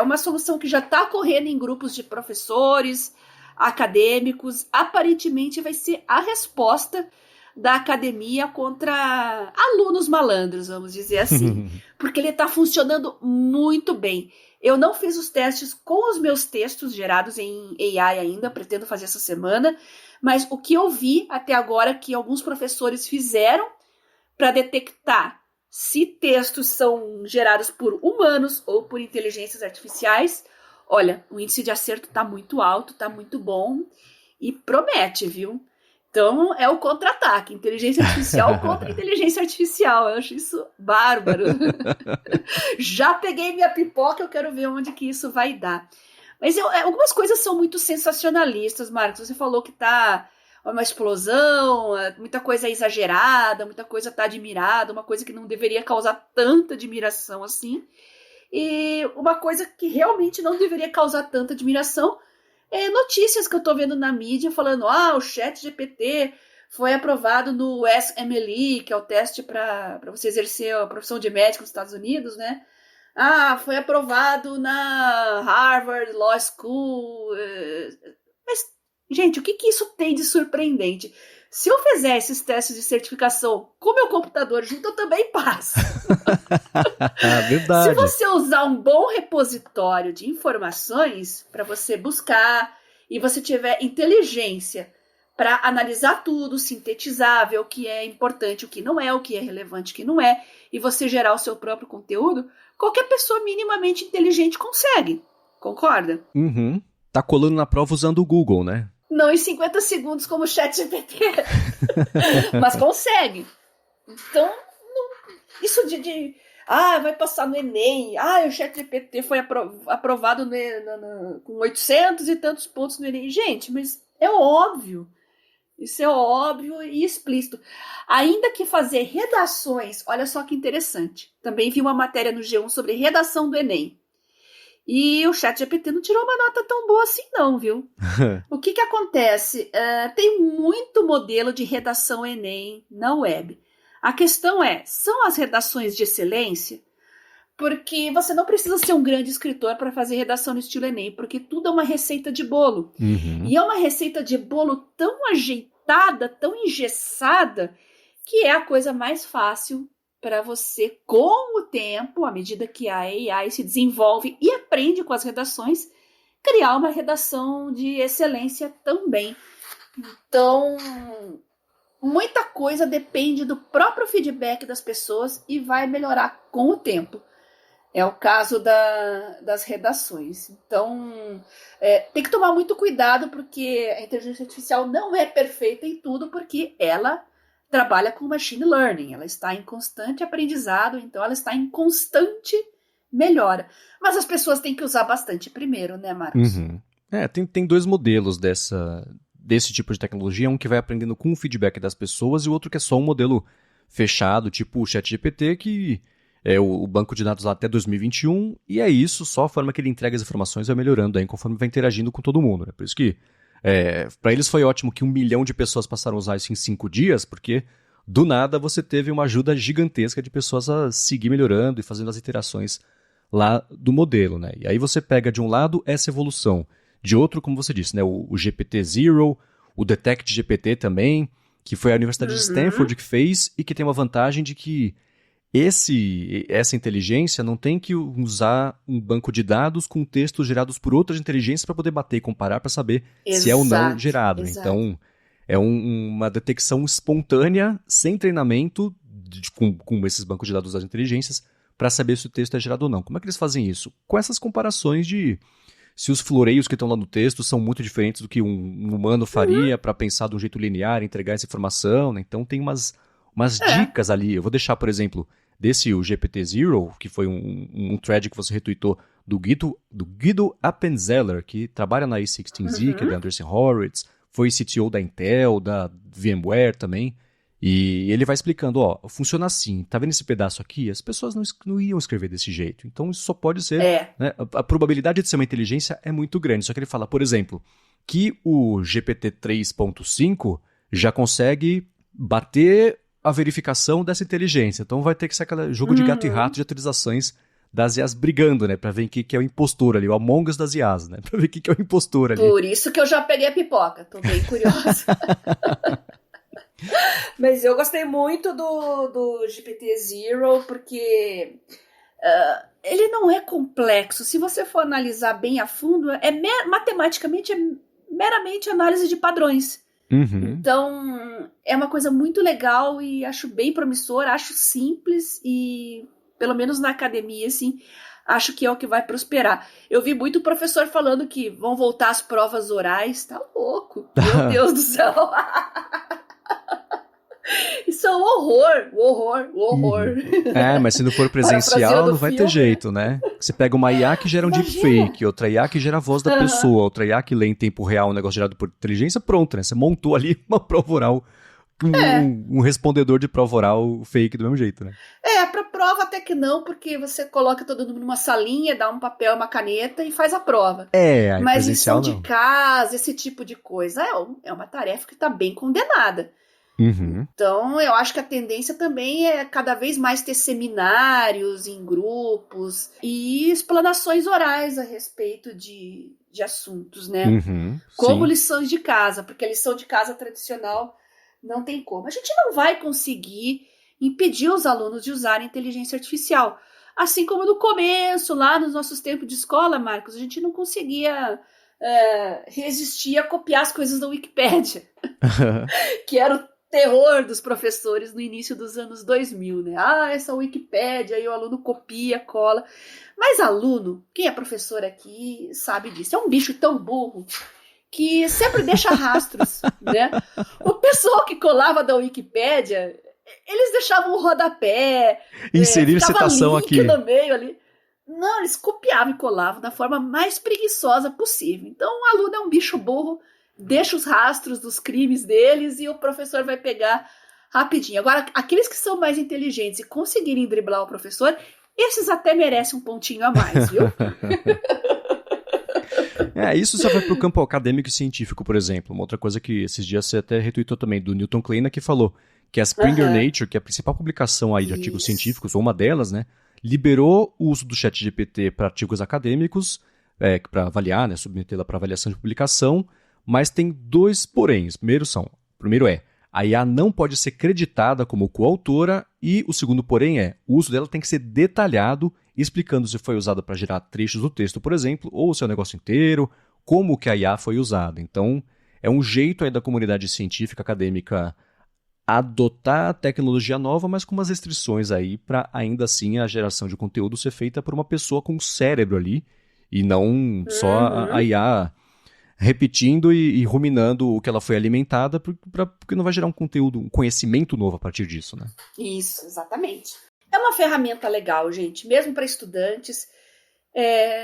uma solução que já tá correndo em grupos de professores, acadêmicos. Aparentemente vai ser a resposta da academia contra alunos malandros, vamos dizer assim. Porque ele está funcionando muito bem. Eu não fiz os testes com os meus textos gerados em AI ainda, pretendo fazer essa semana, mas o que eu vi até agora que alguns professores fizeram para detectar se textos são gerados por humanos ou por inteligências artificiais, olha, o índice de acerto está muito alto, está muito bom e promete, viu? Então, é o contra-ataque. Inteligência artificial contra inteligência artificial. Eu acho isso bárbaro. Já peguei minha pipoca, eu quero ver onde que isso vai dar. Mas algumas coisas são muito sensacionalistas, Marcos. Você falou que tá uma explosão, muita coisa exagerada, muita coisa tá admirada, uma coisa que não deveria causar tanta admiração assim. E uma coisa que realmente não deveria causar tanta admiração notícias que eu tô vendo na mídia falando, o ChatGPT foi aprovado no SMLE, que é o teste para você exercer a profissão de médico nos Estados Unidos, né? Foi aprovado na Harvard Law School. Mas, gente, o que isso tem de surpreendente? Se eu fizer esses testes de certificação com meu computador junto, eu também passo. Verdade. Se você usar um bom repositório de informações para você buscar e você tiver inteligência para analisar tudo, sintetizar, ver o que é importante, o que não é, o que é relevante, o que não é, e você gerar o seu próprio conteúdo, qualquer pessoa minimamente inteligente consegue. Concorda? Uhum. Tá colando na prova usando o Google, né? Não em 50 segundos como o ChatGPT, mas consegue. Então, isso vai passar no Enem, o ChatGPT foi aprovado com 800 e tantos pontos no Enem. Gente, mas é óbvio. Isso é óbvio e explícito. Ainda que fazer redações, olha só que interessante. Também vi uma matéria no G1 sobre redação do Enem. E o ChatGPT não tirou uma nota tão boa assim não, viu? O que acontece? Tem muito modelo de redação Enem na web. A questão são as redações de excelência? Porque você não precisa ser um grande escritor para fazer redação no estilo Enem, porque tudo é uma receita de bolo. Uhum. E é uma receita de bolo tão ajeitada, tão engessada, que é a coisa mais fácil para você, com o tempo, à medida que a AI se desenvolve e aprende com as redações, criar uma redação de excelência também. Então, muita coisa depende do próprio feedback das pessoas e vai melhorar com o tempo. É o caso das redações. Então, tem que tomar muito cuidado, porque a inteligência artificial não é perfeita em tudo, porque ela trabalha com machine learning, ela está em constante aprendizado, então ela está em constante melhora. Mas as pessoas têm que usar bastante primeiro, né, Marcos? Uhum. Tem dois modelos desse tipo de tecnologia, um que vai aprendendo com o feedback das pessoas e o outro que é só um modelo fechado, tipo o ChatGPT, que é o banco de dados lá até 2021, e é isso, só a forma que ele entrega as informações vai melhorando aí conforme vai interagindo com todo mundo, né? Por isso que para eles foi ótimo que 1 milhão de pessoas passaram a usar isso em 5 dias, porque do nada você teve uma ajuda gigantesca de pessoas a seguir melhorando e fazendo as iterações lá do modelo, né? E aí você pega de um lado essa evolução, de outro, como você disse, né? O GPT-0, o Detect GPT também, que foi a Universidade de Stanford que fez e que tem uma vantagem de que essa inteligência não tem que usar um banco de dados com textos gerados por outras inteligências para poder bater e comparar para saber se é ou não gerado. Né? Então, é uma detecção espontânea, sem treinamento, com esses bancos de dados das inteligências, para saber se o texto é gerado ou não. Como é que eles fazem isso? Com essas comparações de se os floreios que estão lá no texto são muito diferentes do que um humano faria para pensar de um jeito linear, entregar essa informação. Né? Então, tem umas dicas ali. Eu vou deixar, por exemplo, o GPT-0, que foi um thread que você retweetou, do Guido Appenzeller, que trabalha na A16Z, que é da Andreessen Horowitz, foi CTO da Intel, da VMware também, e ele vai explicando, funciona assim, tá vendo esse pedaço aqui? As pessoas não iam escrever desse jeito, então isso só pode ser, né, a probabilidade de ser uma inteligência é muito grande, só que ele fala, por exemplo, que o GPT 3.5 já consegue bater a verificação dessa inteligência. Então vai ter que ser aquele jogo de gato e rato de atualizações das IAs brigando, né? Pra ver quem que é o impostor ali, o Among Us das IAs, né? Pra ver quem que é o impostor ali. Por isso que eu já peguei a pipoca. Tô bem curiosa. Mas eu gostei muito do GPT-0 porque ele não é complexo. Se você for analisar bem a fundo, matematicamente é meramente análise de padrões. Então, é uma coisa muito legal e acho bem promissora, acho simples e, pelo menos na academia, assim, acho que é o que vai prosperar. Eu vi muito professor falando que vão voltar as provas orais, tá louco, meu Deus do céu. Isso é um horror. Mas se não for presencial, não vai ter jeito, né? Você pega uma IA que gera um deepfake, outra IA que gera a voz da pessoa, outra IA que lê em tempo real um negócio gerado por inteligência, pronto, né? Você montou ali uma prova oral, um respondedor de prova oral fake do mesmo jeito, né? Pra prova até que não, porque você coloca todo mundo numa salinha, dá um papel, uma caneta e faz a prova. Mas lição de casa, esse tipo de coisa, é uma tarefa que tá bem condenada. Então, eu acho que a tendência também é cada vez mais ter seminários em grupos e explanações orais a respeito de assuntos, né? Como lições de casa, porque a lição de casa tradicional não tem como. A gente não vai conseguir impedir os alunos de usarem inteligência artificial. Assim como no começo, lá nos nossos tempos de escola, Marcos, a gente não conseguia resistir a copiar as coisas da Wikipédia, que era o terror dos professores no início dos anos 2000, né? Essa Wikipédia, aí o aluno copia, cola. Mas aluno, quem é professor aqui sabe disso, é um bicho tão burro que sempre deixa rastros, né? O pessoal que colava da Wikipédia, eles deixavam um rodapé, inserir citação link aqui no meio ali. Não, eles copiavam e colavam da forma mais preguiçosa possível. Então o aluno é um bicho burro, deixa os rastros dos crimes deles e o professor vai pegar rapidinho. Agora, aqueles que são mais inteligentes e conseguirem driblar o professor, esses até merecem um pontinho a mais, viu? Isso só vai para o campo acadêmico e científico, por exemplo. Uma outra coisa que esses dias você até retweetou também, do Newton Kleiner, que falou que a Springer Nature, que é a principal publicação aí de artigos científicos, ou uma delas, né, liberou o uso do ChatGPT para artigos acadêmicos, para avaliar, né, submetê-la para avaliação de publicação, mas tem dois poréns. Primeiro é, a IA não pode ser creditada como coautora, e o segundo porém o uso dela tem que ser detalhado, explicando se foi usada para gerar trechos do texto, por exemplo, ou se é o negócio inteiro, como que a IA foi usada. Então, é um jeito aí da comunidade científica, acadêmica, adotar a tecnologia nova, mas com umas restrições aí para ainda assim a geração de conteúdo ser feita por uma pessoa com cérebro ali, e não só a IA repetindo e ruminando o que ela foi alimentada, porque não vai gerar um conteúdo, um conhecimento novo a partir disso, né? Isso, exatamente. É uma ferramenta legal, gente, mesmo para estudantes.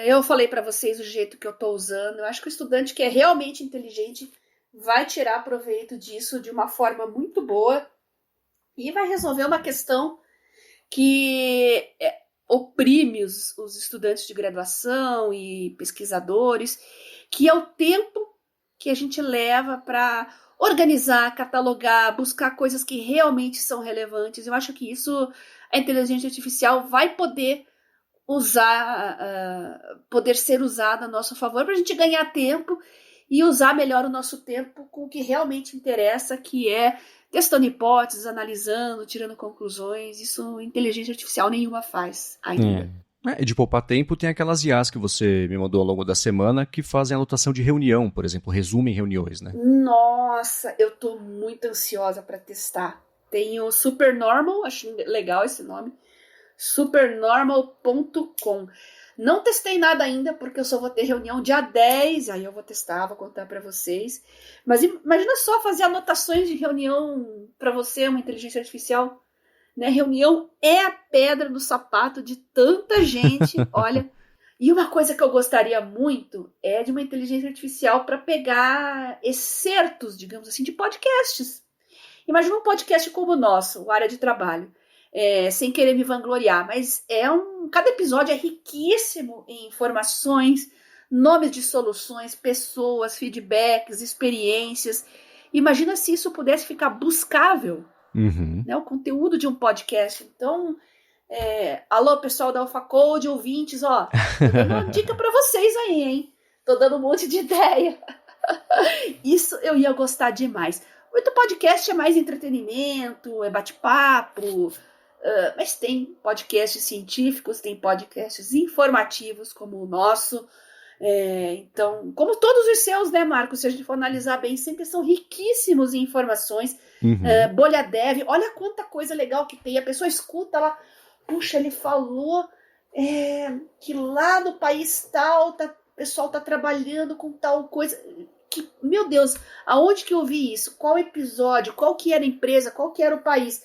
Eu falei para vocês o jeito que eu estou usando. Eu acho que o estudante que é realmente inteligente vai tirar proveito disso de uma forma muito boa e vai resolver uma questão que oprime os estudantes de graduação e pesquisadores, que é o tempo que a gente leva para organizar, catalogar, buscar coisas que realmente são relevantes. Eu acho que isso a inteligência artificial vai poder poder ser usada a nosso favor para a gente ganhar tempo e usar melhor o nosso tempo com o que realmente interessa, que é testando hipóteses, analisando, tirando conclusões. Isso inteligência artificial nenhuma faz ainda. E de poupar tempo, tem aquelas IAs que você me mandou ao longo da semana que fazem anotação de reunião, por exemplo, resumem reuniões, né? Nossa, eu tô muito ansiosa para testar. Tem o Supernormal, acho legal esse nome, supernormal.com. Não testei nada ainda, porque eu só vou ter reunião dia 10, aí eu vou testar, vou contar para vocês. Mas imagina só fazer anotações de reunião para você, uma inteligência artificial. Né? Reunião é a pedra no sapato de tanta gente, olha. E uma coisa que eu gostaria muito é de uma inteligência artificial para pegar excertos, digamos assim, de podcasts. Imagina um podcast como o nosso, o Área de Trabalho. Sem querer me vangloriar, mas cada episódio é riquíssimo em informações, nomes de soluções, pessoas, feedbacks, experiências. Imagina se isso pudesse ficar buscável, né, o conteúdo de um podcast. Então, alô, pessoal da Alpha Code, ouvintes, ó, tô dando uma dica para vocês aí, hein? Tô dando um monte de ideia. Isso eu ia gostar demais. Muito podcast é mais entretenimento, é bate-papo, mas tem podcasts científicos, tem podcasts informativos como o nosso. Então, como todos os seus, né, Marcos? Se a gente for analisar bem, sempre são riquíssimos em informações. Bolha Dev, olha quanta coisa legal que tem. A pessoa escuta lá, puxa, ele falou que lá no país tal, o pessoal tá trabalhando com tal coisa. Meu Deus, aonde que eu vi isso? Qual episódio? Qual que era a empresa? Qual que era o país?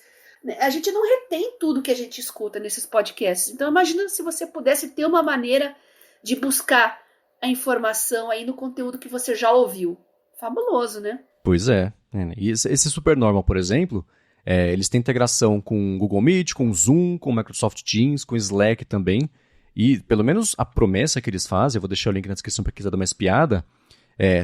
A gente não retém tudo que a gente escuta nesses podcasts. Então, imagina se você pudesse ter uma maneira de buscar a informação aí no conteúdo que você já ouviu. Fabuloso, né? Pois é. E esse Supernormal, por exemplo, eles têm integração com Google Meet, com Zoom, com Microsoft Teams, com Slack também. E, pelo menos, a promessa que eles fazem, eu vou deixar o link na descrição para quem quiser dar uma espiada,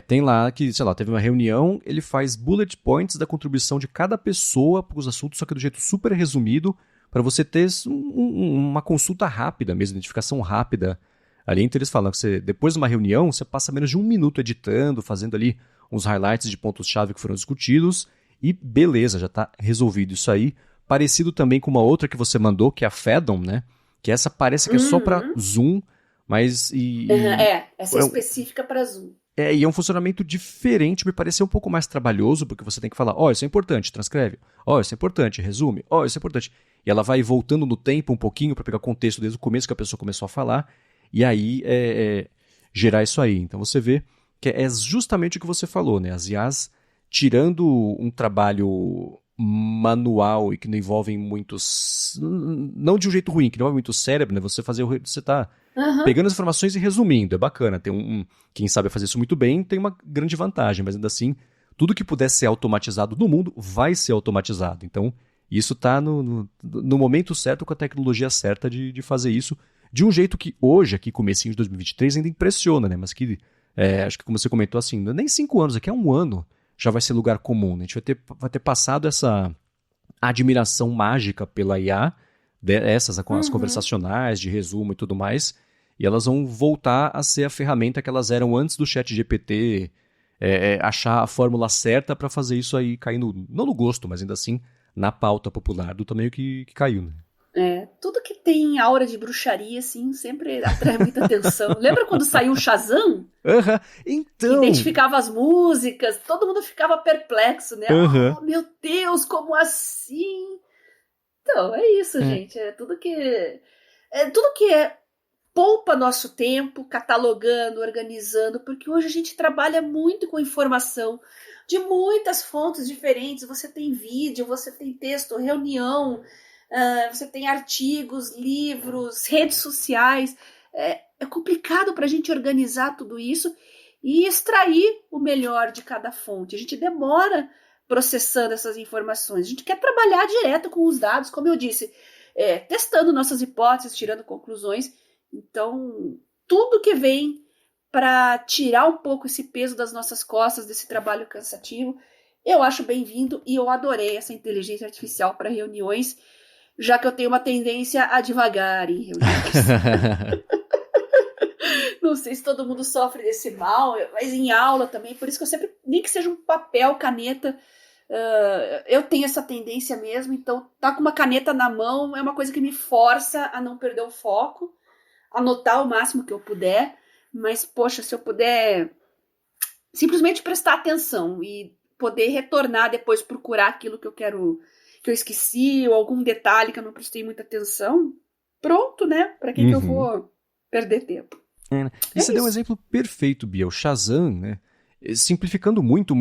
tem lá que, sei lá, teve uma reunião, ele faz bullet points da contribuição de cada pessoa para os assuntos, só que do jeito super resumido, para você ter uma consulta rápida mesmo, identificação rápida ali. Então eles falam que você, depois de uma reunião, você passa menos de 1 minuto editando, fazendo ali uns highlights de pontos-chave que foram discutidos, e beleza, já está resolvido isso aí. Parecido também com uma outra que você mandou, que é a Fathom, né? Que essa parece que é só para Zoom, mas... essa é específica para Zoom. E é um funcionamento diferente, me pareceu um pouco mais trabalhoso, porque você tem que falar, isso é importante, transcreve, isso é importante, resume, isso é importante. E ela vai voltando no tempo um pouquinho para pegar contexto desde o começo que a pessoa começou a falar, e aí gerar isso aí. Então você vê que é justamente o que você falou, né? As IAs, tirando um trabalho manual e que não envolve muitos... Não de um jeito ruim, que não envolve muito cérebro, né? Você tá... pegando as informações e resumindo, é bacana. Tem quem sabe fazer isso muito bem tem uma grande vantagem, mas ainda assim, tudo que puder ser automatizado no mundo vai ser automatizado. Então, isso está no momento certo, com a tecnologia certa de fazer isso, de um jeito que hoje, aqui comecinho de 2023, ainda impressiona, né? Mas que, acho que como você comentou assim, não é nem 5 anos, aqui é 1 ano, já vai ser lugar comum. Né? A gente vai ter passado essa admiração mágica pela IA, essas as conversacionais, de resumo e tudo mais, e elas vão voltar a ser a ferramenta que elas eram antes do ChatGPT achar a fórmula certa para fazer isso aí cair não no gosto, mas ainda assim na pauta popular do tamanho que caiu. Né? Tudo que tem aura de bruxaria, assim, sempre atrai muita atenção. Lembra quando saiu o Shazam? Então... Identificava as músicas, todo mundo ficava perplexo, né? Oh, meu Deus, como assim? Então, é isso, gente. Tudo que poupa nosso tempo, catalogando, organizando, porque hoje a gente trabalha muito com informação de muitas fontes diferentes. Você tem vídeo, você tem texto, reunião, você tem artigos, livros, redes sociais. É complicado para a gente organizar tudo isso e extrair o melhor de cada fonte. A gente demora processando essas informações. A gente quer trabalhar direto com os dados, como eu disse, testando nossas hipóteses, tirando conclusões. Então, tudo que vem para tirar um pouco esse peso das nossas costas, desse trabalho cansativo, eu acho bem-vindo e eu adorei essa inteligência artificial para reuniões, já que eu tenho uma tendência a devagar em reuniões. Não sei se todo mundo sofre desse mal, mas em aula também, por isso que eu sempre, nem que seja um papel, caneta, eu tenho essa tendência mesmo, então tá com uma caneta na mão é uma coisa que me força a não perder o foco, anotar o máximo que eu puder, mas, poxa, se eu puder simplesmente prestar atenção e poder retornar depois, procurar aquilo que eu quero, que eu esqueci, ou algum detalhe que eu não prestei muita atenção, pronto, né? Pra que eu vou perder tempo? E você deu um exemplo perfeito, Bia, o Shazam, né? Simplificando muito,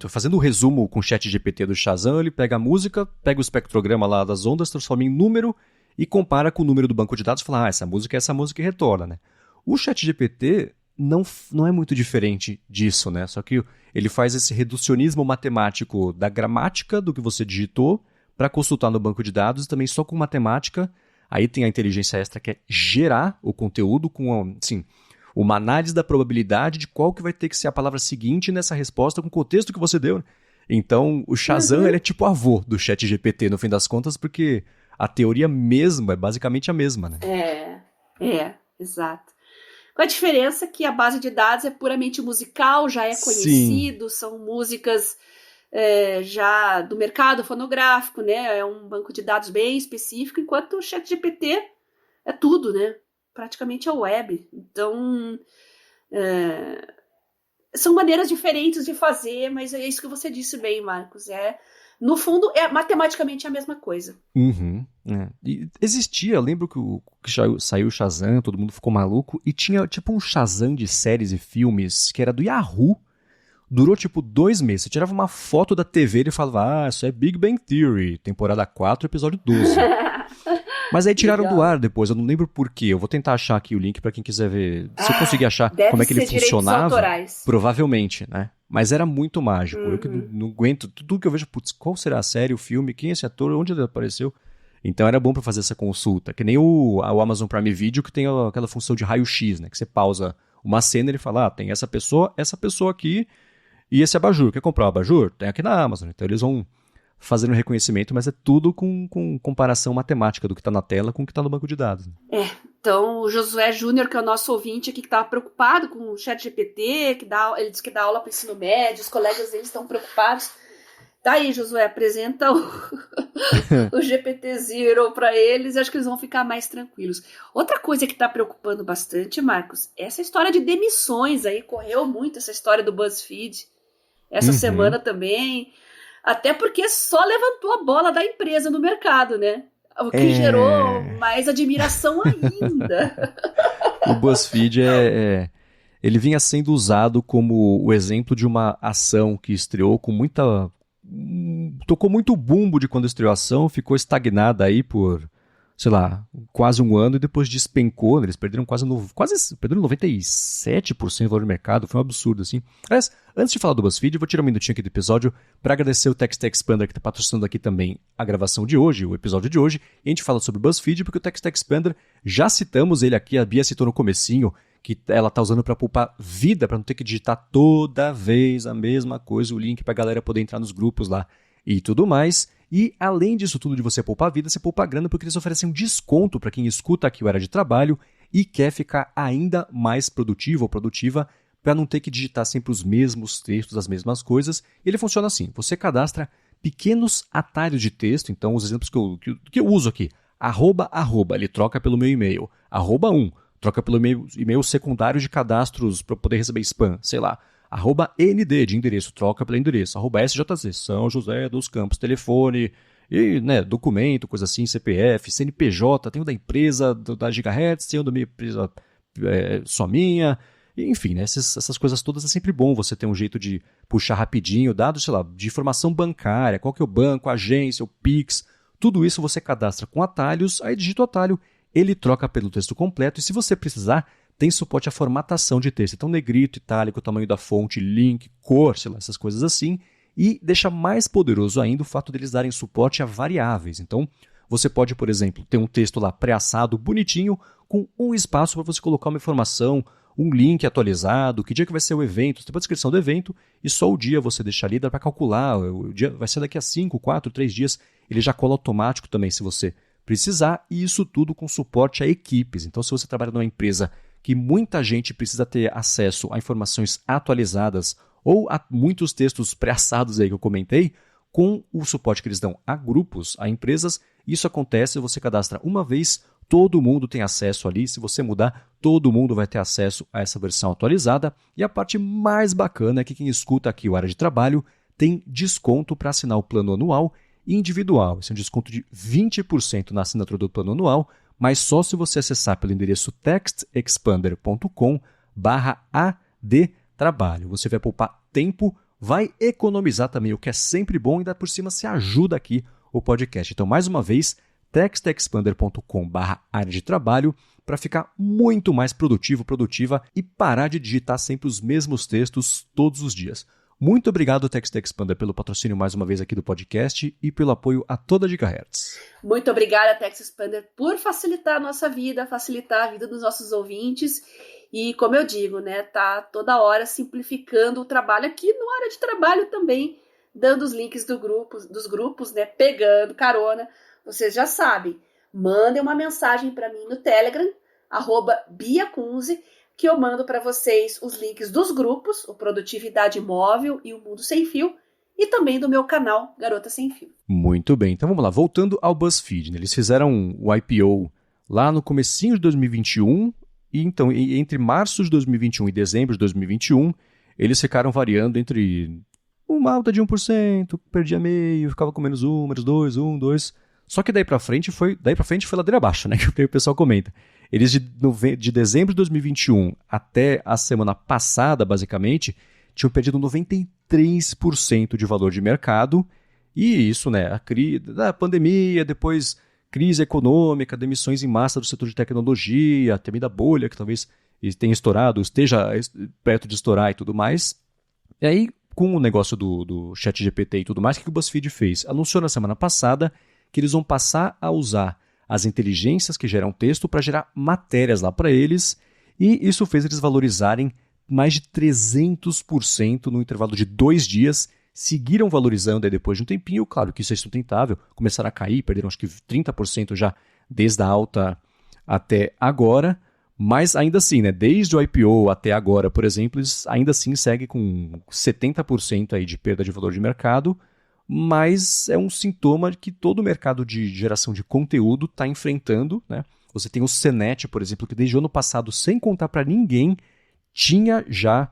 fazendo o resumo com o chat GPT do Shazam, ele pega a música, pega o espectrograma lá das ondas, transforma em número e compara com o número do banco de dados e fala, essa música é essa música e retorna, né? O chat GPT não é muito diferente disso, né? Só que ele faz esse reducionismo matemático da gramática do que você digitou para consultar no banco de dados, também só com matemática. Aí tem a inteligência extra que é gerar o conteúdo com, assim, uma análise da probabilidade de qual que vai ter que ser a palavra seguinte nessa resposta com o contexto que você deu. Então, o Shazam ele é tipo o avô do chat GPT, no fim das contas, porque a teoria mesmo é basicamente a mesma, né? Exato. Com a diferença que a base de dados é puramente musical, já é conhecido, são músicas já do mercado fonográfico, né? É um banco de dados bem específico, enquanto o ChatGPT é tudo, né? Praticamente é web. Então, são maneiras diferentes de fazer, mas é isso que você disse bem, Marcos. No fundo, é matematicamente a mesma coisa. E existia, eu lembro que saiu o Shazam, todo mundo ficou maluco, e tinha tipo um Shazam de séries e filmes que era do Yahoo. Durou tipo 2 meses. Você tirava uma foto da TV e falava, isso é Big Bang Theory, temporada 4, episódio 12. Mas aí tiraram do ar depois, eu não lembro por quê. Eu vou tentar achar aqui o link pra quem quiser ver. Se eu conseguir achar como é que ele funcionava, provavelmente, né? Mas era muito mágico. Eu que não aguento, tudo que eu vejo, putz, qual será a série, o filme, quem é esse ator, onde ele apareceu? Então era bom pra fazer essa consulta. Que nem o Amazon Prime Video, que tem aquela função de raio-x, né? Que você pausa uma cena e ele fala, tem essa pessoa aqui e esse abajur. Quer comprar o abajur? Tem aqui na Amazon. Então eles vão fazendo reconhecimento, mas é tudo com comparação matemática do que está na tela com o que está no banco de dados. Então o Josué Júnior, que é o nosso ouvinte aqui, que estava preocupado com o ChatGPT, ele diz que dá aula para o ensino médio, os colegas dele estão preocupados. Tá aí, Josué, apresenta o GPT Zero para eles, acho que eles vão ficar mais tranquilos. Outra coisa que está preocupando bastante, Marcos, é essa história de demissões aí, correu muito essa história do BuzzFeed, essa semana também, até porque só levantou a bola da empresa no mercado, né? O que gerou mais admiração ainda. O BuzzFeed ele vinha sendo usado como o exemplo de uma ação que estreou com muita... tocou muito bumbo de quando estreou a ação, ficou estagnada aí por, sei lá, quase 1 ano e depois despencou, eles perderam perderam 97% do valor do mercado, foi um absurdo assim. Aliás, antes de falar do BuzzFeed, eu vou tirar um minutinho aqui do episódio para agradecer o Text Expander que está patrocinando aqui também a gravação de hoje, o episódio de hoje, e a gente fala sobre o BuzzFeed porque o Text Expander, já citamos ele aqui, a Bia citou no comecinho, que ela tá usando para poupar vida, para não ter que digitar toda vez a mesma coisa, o link para a galera poder entrar nos grupos lá e tudo mais. E além disso tudo de você poupar vida, você poupa grana porque eles oferecem um desconto para quem escuta aqui o Era de Trabalho e quer ficar ainda mais produtivo ou produtiva para não ter que digitar sempre os mesmos textos, as mesmas coisas. Ele funciona assim, você cadastra pequenos atalhos de texto, então os exemplos que eu uso aqui, @, ele troca pelo meu e-mail, @1, troca pelo e-mail secundário de cadastros para poder receber spam, sei lá. @ND de endereço, troca pelo endereço. @SJZ, São José dos Campos, telefone, e, né, documento, coisa assim, CPF, CNPJ, tem o da empresa, da Gigahertz, tem o da minha empresa só minha, enfim, né, essas coisas todas é sempre bom você ter um jeito de puxar rapidinho, dados, sei lá, de informação bancária, qual que é o banco, a agência, o Pix, tudo isso você cadastra com atalhos, aí digita o atalho, ele troca pelo texto completo e se você precisar, tem suporte à formatação de texto. Então, negrito, itálico, tamanho da fonte, link, cor, sei lá, essas coisas assim. E deixa mais poderoso ainda o fato deles darem suporte a variáveis. Então, você pode, por exemplo, ter um texto lá pré-assado, bonitinho, com um espaço para você colocar uma informação, um link atualizado, que dia que vai ser o evento, você tem a descrição do evento e só o dia você deixa ali, dá para calcular, o dia vai ser daqui a 5, 4, 3 dias, ele já cola automático também se você precisar, e isso tudo com suporte a equipes. Então, se você trabalha numa empresa que muita gente precisa ter acesso a informações atualizadas ou a muitos textos pré-assados aí que eu comentei, com o suporte que eles dão a grupos, a empresas, isso acontece, você cadastra uma vez, todo mundo tem acesso ali, se você mudar, todo mundo vai ter acesso a essa versão atualizada. E a parte mais bacana é que quem escuta aqui o Área de Trabalho tem desconto para assinar o plano anual individual. Esse é um desconto de 20% na assinatura do plano anual, mas só se você acessar pelo endereço textexpander.com/adtrabalho. Você vai poupar tempo, vai economizar também, o que é sempre bom, e ainda por cima se ajuda aqui o podcast. Então, mais uma vez, textexpander.com/área de trabalho para ficar muito mais produtivo, produtiva e parar de digitar sempre os mesmos textos todos os dias. Muito obrigado, TextExpander, pelo patrocínio mais uma vez aqui do podcast e pelo apoio a toda a Gigahertz. Muito obrigada, TextExpander, por facilitar a nossa vida, facilitar a vida dos nossos ouvintes. E como eu digo, né, tá toda hora simplificando o trabalho aqui no Área de Trabalho também, dando os links dos grupos, né, pegando carona. Vocês já sabem, mandem uma mensagem para mim no Telegram, @BiaCunze, que eu mando para vocês os links dos grupos, o Produtividade Móvel e o Mundo Sem Fio, e também do meu canal Garota Sem Fio. Muito bem, então vamos lá, voltando ao BuzzFeed, né? Eles fizeram o IPO lá no comecinho de 2021, e então entre março de 2021 e dezembro de 2021, eles ficaram variando entre uma alta de 1%, perdia meio, ficava com menos 1, menos 2, 1, 2... Só que daí pra frente foi ladeira abaixo, né? Que o pessoal comenta. Eles de dezembro de 2021 até a semana passada, basicamente, tinham perdido 93% de valor de mercado. E isso, né? A pandemia, depois crise econômica, demissões em massa do setor de tecnologia, a temida bolha, que talvez tenha estourado, esteja perto de estourar e tudo mais. E aí, com o negócio do ChatGPT e tudo mais, o que o BuzzFeed fez? Anunciou na semana passada que eles vão passar a usar as inteligências que geram texto para gerar matérias lá para eles, e isso fez eles valorizarem mais de 300% no intervalo de 2 dias, seguiram valorizando aí depois de um tempinho, claro que isso é sustentável, começaram a cair, perderam acho que 30% já desde a alta até agora, mas ainda assim, né, desde o IPO até agora, por exemplo, eles ainda assim seguem com 70% aí de perda de valor de mercado, mas é um sintoma que todo o mercado de geração de conteúdo está enfrentando, né? Você tem o CNET, por exemplo, que desde o ano passado, sem contar para ninguém, tinha já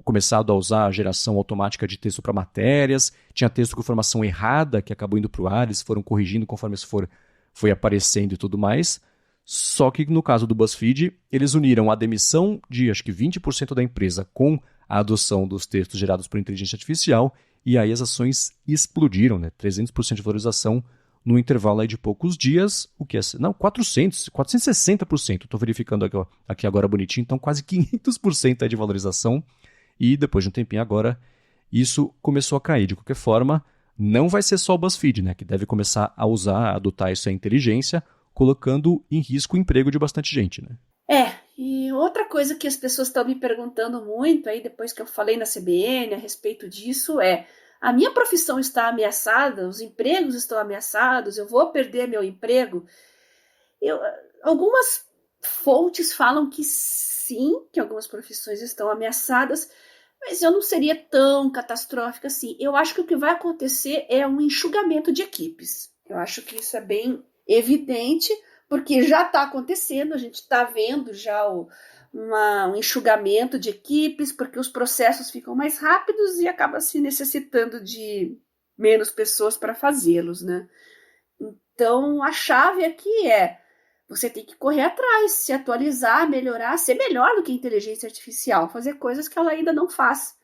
começado a usar a geração automática de texto para matérias, tinha texto com informação errada que acabou indo para o ar, eles foram corrigindo conforme isso foi aparecendo e tudo mais. Só que no caso do BuzzFeed, eles uniram a demissão de acho que 20% da empresa com a adoção dos textos gerados por inteligência artificial, e aí as ações explodiram, né? 300% de valorização no intervalo aí de poucos dias, o que é... Não, 460%, estou verificando aqui agora bonitinho, então quase 500% aí de valorização, e depois de um tempinho agora, isso começou a cair. De qualquer forma, não vai ser só o BuzzFeed, né? Que deve começar a adotar essa inteligência, colocando em risco o emprego de bastante gente, né? E outra coisa que as pessoas estão me perguntando muito aí, depois que eu falei na CBN a respeito disso, a minha profissão está ameaçada, os empregos estão ameaçados, eu vou perder meu emprego? Algumas fontes falam que sim, que algumas profissões estão ameaçadas, mas eu não seria tão catastrófica assim. Eu acho que o que vai acontecer é um enxugamento de equipes. Eu acho que isso é bem evidente, porque já está acontecendo, a gente está vendo já um enxugamento de equipes, porque os processos ficam mais rápidos e acaba se necessitando de menos pessoas para fazê-los, né? Então, a chave aqui você tem que correr atrás, se atualizar, melhorar, ser melhor do que a inteligência artificial, fazer coisas que ela ainda não faz.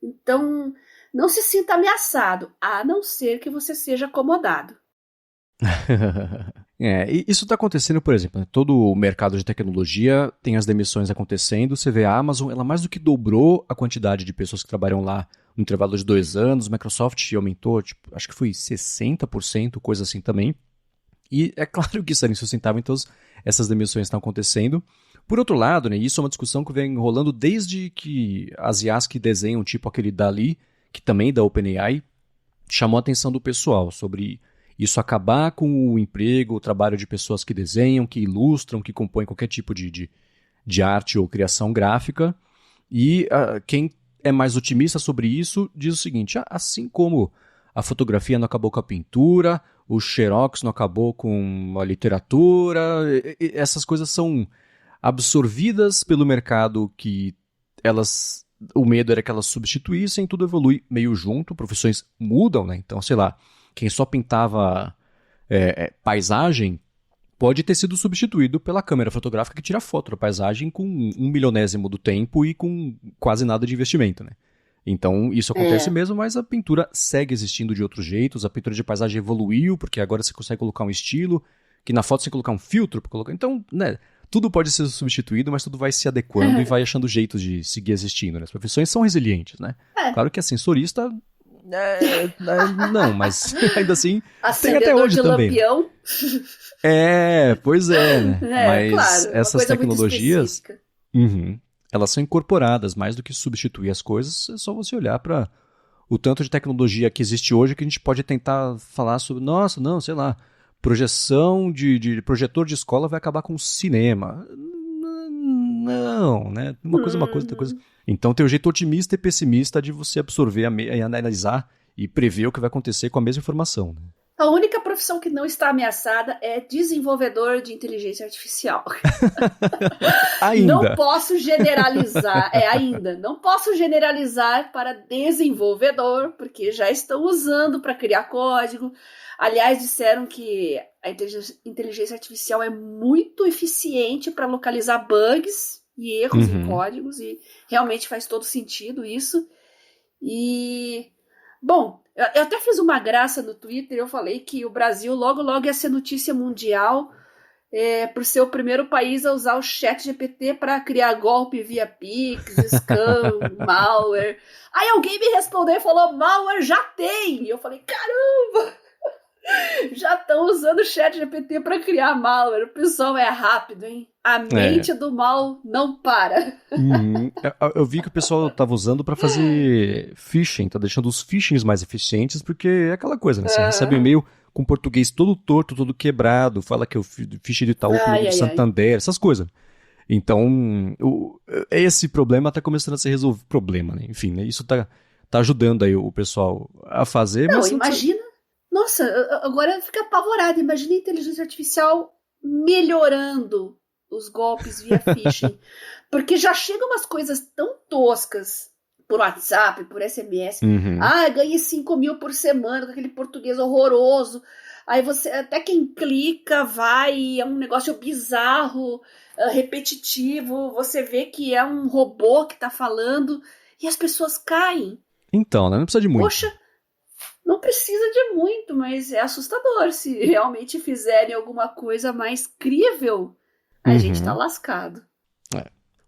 Então, não se sinta ameaçado, a não ser que você seja acomodado. E isso está acontecendo, por exemplo, né? Todo o mercado de tecnologia tem as demissões acontecendo. Você vê a Amazon, ela mais do que dobrou a quantidade de pessoas que trabalham lá no intervalo de 2 anos. Microsoft aumentou, acho que foi 60%, coisa assim também. E é claro que isso era insustentável, então essas demissões estão acontecendo. Por outro lado, né, isso é uma discussão que vem rolando desde que as IAs que desenham, tipo aquele DALL-E, que também é da OpenAI, chamou a atenção do pessoal sobre isso acabar com o emprego, o trabalho de pessoas que desenham, que ilustram, que compõem qualquer tipo de arte ou criação gráfica. E quem é mais otimista sobre isso diz o seguinte: assim como a fotografia não acabou com a pintura, o Xerox não acabou com a literatura, essas coisas são absorvidas pelo mercado que o medo era que elas substituíssem, tudo evolui meio junto, profissões mudam, né? Então, sei lá, quem só pintava paisagem pode ter sido substituído pela câmera fotográfica que tira foto da paisagem com 1/1000º do tempo e com quase nada de investimento, né? Então, isso acontece mesmo, mas a pintura segue existindo de outros jeitos, a pintura de paisagem evoluiu, porque agora você consegue colocar um estilo, que na foto você colocar um filtro para colocar. Então, né, tudo pode ser substituído, mas tudo vai se adequando e vai achando jeitos de seguir existindo, né? As profissões são resilientes, né? Claro que a sensorista não, mas ainda assim tem até hoje também. Lampião. Pois é, né? Mas claro, essas tecnologias, elas são incorporadas, mais do que substituir as coisas, é só você olhar para o tanto de tecnologia que existe hoje que a gente pode tentar falar sobre, nossa, não, sei lá, projeção de projetor de escola vai acabar com o cinema. Não, né? Uma coisa, outra coisa. Então tem um jeito otimista e pessimista de você absorver e analisar e prever o que vai acontecer com a mesma informação. Né? A única profissão que não está ameaçada é desenvolvedor de inteligência artificial. Ainda. Não posso generalizar, ainda. Não posso generalizar para desenvolvedor, porque já estão usando para criar código. Aliás, disseram que a inteligência artificial é muito eficiente para localizar bugs e erros em códigos, e realmente faz todo sentido isso. E, bom, eu até fiz uma graça no Twitter, eu falei que o Brasil logo ia ser notícia mundial por ser o primeiro país a usar o ChatGPT para criar golpe via Pix, scam, malware. Aí alguém me respondeu e falou, malware já tem! E eu falei, caramba! Já estão usando o ChatGPT para criar malware. O pessoal é rápido, hein? A mente do mal não para. Eu vi que o pessoal estava usando para fazer phishing, tá deixando os phishings mais eficientes, porque é aquela coisa, né? Você recebe um e-mail com português todo torto, todo quebrado, fala que é o phishing do Itaú, do Santander, essas coisas. Então, esse problema está começando a ser resolvido. Problema, né? Enfim, né? Isso tá ajudando aí o pessoal a fazer. Não, mas imagina. Nossa, agora eu fico apavorada. Imagina a inteligência artificial melhorando os golpes via phishing. Porque já chegam umas coisas tão toscas por WhatsApp, por SMS. Ganhei 5.000 por semana com aquele português horroroso. Aí você, até quem clica, vai, é um negócio bizarro, repetitivo. Você vê que é um robô que tá falando e as pessoas caem. Então, né? Não precisa de muito. Poxa, não precisa de muito, mas é assustador. Se realmente fizerem alguma coisa mais crível, a gente tá lascado.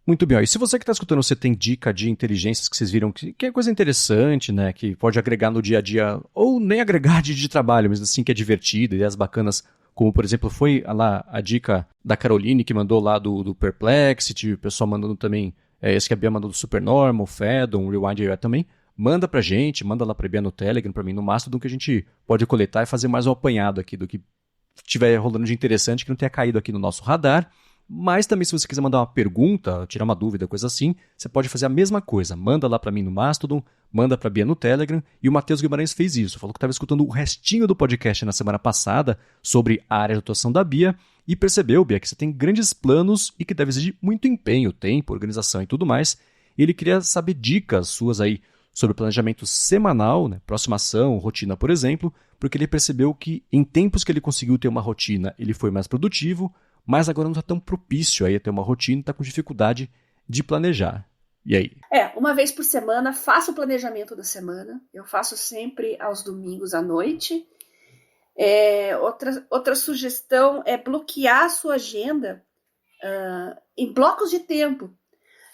Muito bem. E se você que está escutando, você tem dica de inteligências que vocês viram que é coisa interessante, né? Que pode agregar no dia a dia, ou nem agregar de trabalho, mas assim que é divertido, ideias bacanas, como por exemplo foi lá a dica da Caroline que mandou lá do Perplexity, o pessoal mandando também, esse que a Bia mandou do Supernormal, Fedon, Rewind AI também. Manda pra gente, manda lá pra Bia no Telegram, pra mim no Mastodon, que a gente pode coletar e fazer mais um apanhado aqui do que estiver rolando de interessante que não tenha caído aqui no nosso radar. Mas também se você quiser mandar uma pergunta, tirar uma dúvida, coisa assim, você pode fazer a mesma coisa. Manda lá pra mim no Mastodon, manda pra Bia no Telegram. E o Matheus Guimarães fez isso. Falou que estava escutando o restinho do podcast na semana passada sobre a área de atuação da Bia e percebeu, Bia, que você tem grandes planos e que deve exigir muito empenho, tempo, organização e tudo mais. E ele queria saber dicas suas aí sobre planejamento semanal, né, próxima ação, rotina, por exemplo, porque ele percebeu que em tempos que ele conseguiu ter uma rotina, ele foi mais produtivo, mas agora não está tão propício aí a ter uma rotina, está com dificuldade de planejar. E aí? Uma vez por semana, faço o planejamento da semana. Eu faço sempre aos domingos à noite. Outra sugestão é bloquear a sua agenda em blocos de tempo.